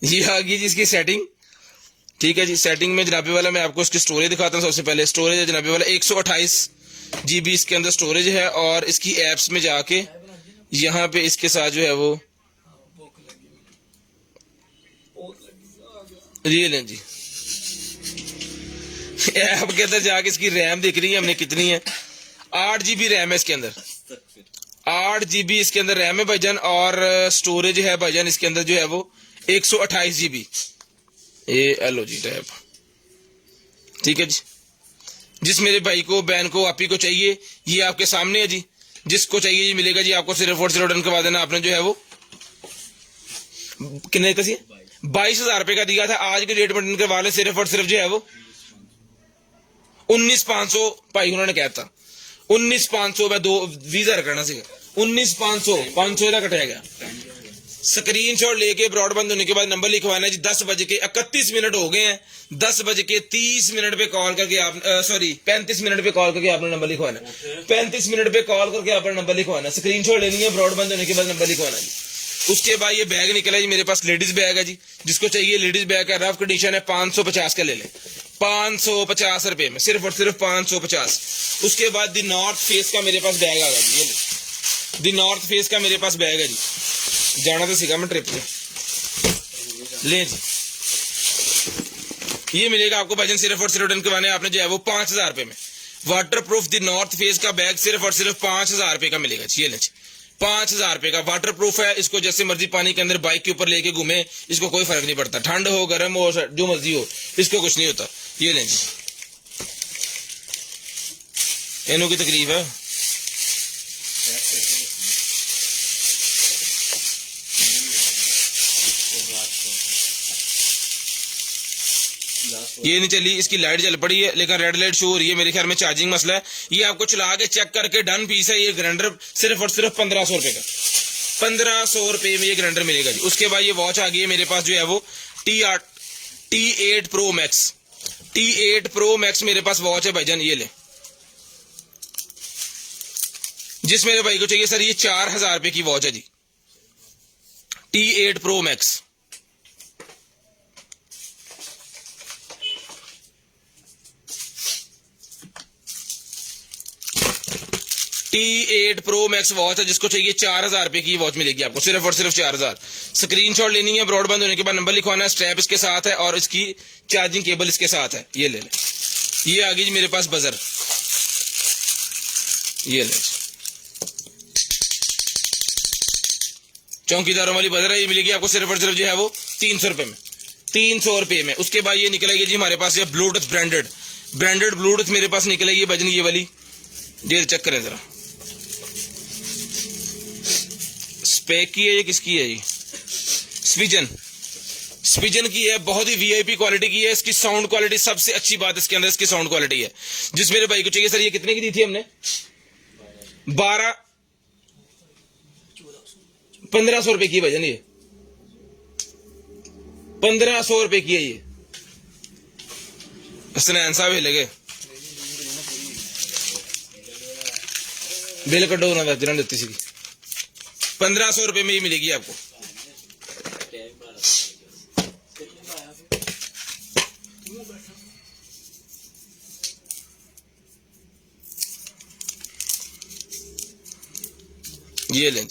ये आ गई जी इसकी सेटिंग, ठीक है जी। सेटिंग में जनाबी वाला मैं आपको इसकी स्टोरेज दिखाता हूँ। सबसे पहले स्टोरेज है जनाबी वाला 128 GB इसके अंदर स्टोरेज है, और इसकी एप्स में जाके यहाँ पे इसके साथ जो है वो ये लें जी, ऐप के अंदर जाके इसकी रैम दिख रही है हमने कितनी है, 8 GB रैम है इसके अंदर, 8 GB इसके अंदर रैम है भाईजान, और स्टोरेज है भाईजान इसके अंदर जो है वो 128 GB। ये एलो जी टैब, ठीक है जी। जिस मेरे भाई को, बहन को, आपी को चाहिए, ये आपके सामने है जी। जिसको चाहिए ये मिलेगा जी आपको। सिर्फ और सिर्फ डन करवा देना आपने जो है वो कितने का 22,000 रुपए का दिया था। आज के डेट में डन करवा ले सिर्फ और सिर्फ जो है वो 19,500 भाई उन्होंने कहता 19,500 में 20,000 करना सी 19,500 500 का कटाया गया। स्क्रीनशॉट लेके ब्रॉडबैंड होने के बाद नंबर लिखवाना है जी। 10:31 हो गए हैं। 10:30 पे कॉल करके आप 35 मिनट पे कॉल करके आपने नंबर लिखवाना है। 35 मिनट पे कॉल करके आपने नंबर लिखवाना है। स्क्रीनशॉट लेनी है, ब्रॉडबैंड होने के बाद नंबर लिखवाना है जी। उसके बाद ये बैग निकला है जी मेरे पास, लेडीज बैग है जी। जिसको चाहिए लेडीज बैग का रफ कंडीशन है 550 का ले लें, 550 रुपए में, सिर्फ और सिर्फ 550। उसके बाद दी नॉर्थ फेस का मेरे पास बैग आ गया जी। ये दी नॉर्थ फेस का मेरे पास बैग है जी। जाना तो सीखा मैं ट्रिप पे, ले जी। ये मिलेगा आपको भाईजान सिर्फ और सिर्फ रिटर्न करवाने आपने जो है वो 5,000 रुपए में। Water proof the north face का बैग सिर्फ और सिर्फ 5,000 रुपए का मिलेगा। ये ले 5,000 रुपए का वाटर प्रूफ है। इसको जैसे मर्जी पानी के अंदर बाइक के ऊपर लेके घूमे, इसको कोई फर्क नहीं पड़ता। ठंड हो, गर्म हो, जो मर्जी हो, इसको कुछ नहीं होता। ये लें जी, इन्हों की तकलीफ है। ये नहीं चली, इसकी लाइट जल पड़ी है लेकिन रेड लाइट शो हो रही है। मेरे ख्याल में चार्जिंग मसला है। ये आपको चला के चेक करके डन पीस है। ये ग्राइंडर सिर्फ और सिर्फ 1500 रुपए का, 1500 रुपए में ये ग्राइंडर मिलेगा जी। उसके बाद ये वॉच आ गई है मेरे पास जो है वो T8 Pro Max, T8 Pro Max मेरे पास वॉच है भाईजान। ये ले, जिस मेरे भाई को चाहिए सर ये 4,000 रुपए की वॉच है जी, T8 Pro Max। T8 Pro Max watch है। जिसको चाहिए 4,000 रुपए की वॉच मिलेगी आपको, सिर्फ और सिर्फ 4,000। स्क्रीनशॉट लेनी है, ब्रॉडबैंड होने के बाद नंबर लिखवाना है। स्ट्रैप इसके साथ है और इसकी चार्जिंग केबल इसके साथ है। ये ले ले। ये आ गई जी मेरे पास बजर, ये ले चौकीदारों वाली बजर है। ये मिलेगी आपको सिर्फ और सिर्फ जो है वो 300 रुपए में, 300 रुपए में। उसके बाद ये निकलेगी जी हमारे पास ये ब्लूटूथ ब्रांडेड ब्लूटूथ मेरे पास निकलेगी भजन ये वाली। ये चेक करें जरा, स्पेक की है ये, किसकी है ये? स्पिजन की है। बहुत ही VIP क्वालिटी की है। इसकी साउंड क्वालिटी सबसे अच्छी बात इसके अंदर इसकी साउंड क्वालिटी है। जिस मेरे भाई को चाहिए सर ये कितने की दी थी हमने? 1500 रुपए की भजन, ये 1500 रुपए की है ये। हसनैन साहब हिले गए, बिल कटो ना जिन्होंने देती सी। 1500 रुपए में ये मिलेगी आपको। ये लें,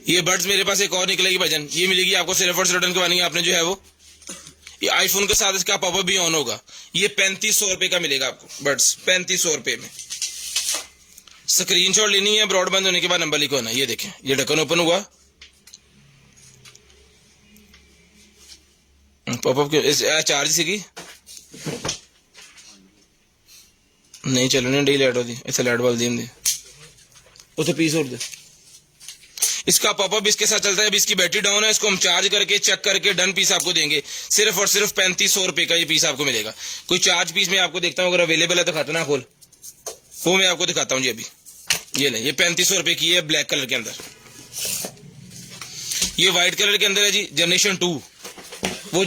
ये बर्ड्स मेरे पास एक और निकलेगी भजन। ये मिलेगी आपको सिर्फ और सिर्फ रिटर्न करवानी है आपने जो है वो। ये आईफोन के साथ इसका पॉपअप भी ऑन होगा। ये 3500 रुपए का मिलेगा आपको बर्ड्स, 3500 रुपए में। स्क्रीनशॉट लेनी है, ब्रॉडबैंड होने के बाद नंबर लिखवाना। ये देखें, ये ढक्कन ओपन हुआ, पॉपअप के चार्ज सीगी नहीं चलने डी लाइट होती ऐसे लाइट बल्ब दी उसे पीस और दे। इसका पॉपअप इसके साथ चलता है। अभी इसकी बैटरी डाउन है, इसको हम चार्ज करके चेक करके डन पीस आपको देंगे। सिर्फ और सिर्फ 3500 रुपए का ये पीस आपको मिलेगा। कोई चार्ज पीस में आपको देखता हूँ, अगर अवेलेबल है तो खाता ना खोल, वो मैं आपको दिखाता हूँ जी। अभी ये ले, ये 3500 रुपए की है ब्लैक कलर के अंदर। ये व्हाइट कलर के अंदर है जी, जनरेशन 2। वो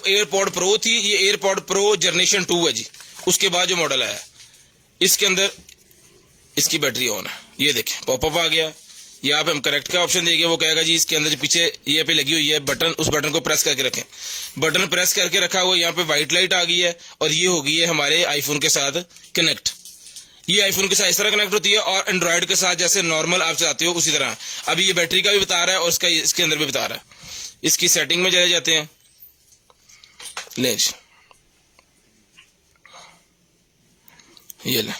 एयरपॉड प्रो थी, ये एयरपॉड प्रो जनरेशन 2 है जी। उसके बाद जो मॉडल आया इसके अंदर इसकी बैटरी ऑन है। ये देखें पॉपअप आ गया, यहाँ पे हम करेक्ट का ऑप्शन देंगे, वो कहेगा जी इसके अंदर जो पीछे ये पे लगी हुई है बटन, उस बटन को प्रेस करके रखें। बटन प्रेस करके रखा हुआ, यहाँ पे व्हाइट लाइट आ गई है और ये हो गई है हमारे आईफोन के साथ कनेक्ट। ये आईफोन के साथ इस तरह कनेक्ट होती है और एंड्रॉइड के साथ जैसे नॉर्मल आप चलाते हो उसी तरह। अभी ये बैटरी का भी बता रहा है और इसका इसके अंदर भी बता रहा है। इसकी सेटिंग में चले जाते हैं, ले ये ले,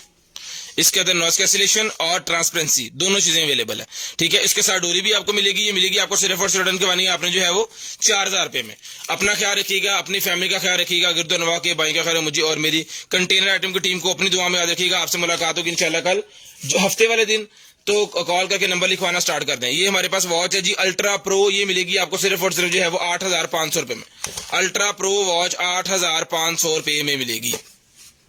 इसके अंदर नॉइस कैंसिलेशन और ट्रांसपेरेंसी दोनों चीजें अवेलेबल है, ठीक है। इसके साथ डोरी भी आपको मिलेगी, ये मिलेगी आपको सिर्फ और सिर्फ रिटर्न करवानी है आपने जो है वो 4000 रुपए में। अपना ख्याल रखिएगा, अपनी फैमिली का ख्याल रखिएगा, गिरदो नवा के भाई का ख्याल, मुझे और मेरी कंटेनर आइटम की टीम को अपनी दुआ में याद रखिएगा। आपसे मुलाकात होगी इंशाल्लाह कल जो हफ्ते वाले दिन, तो कॉल करके नंबर लिखवाना स्टार्ट कर दें। ये हमारे पास वॉच है जी अल्ट्रा प्रो, ये मिलेगी आपको सिर्फ और सिर्फ जो है वो 8500 रुपए में। अल्ट्रा प्रो वॉच 8500 रुपए में मिलेगी।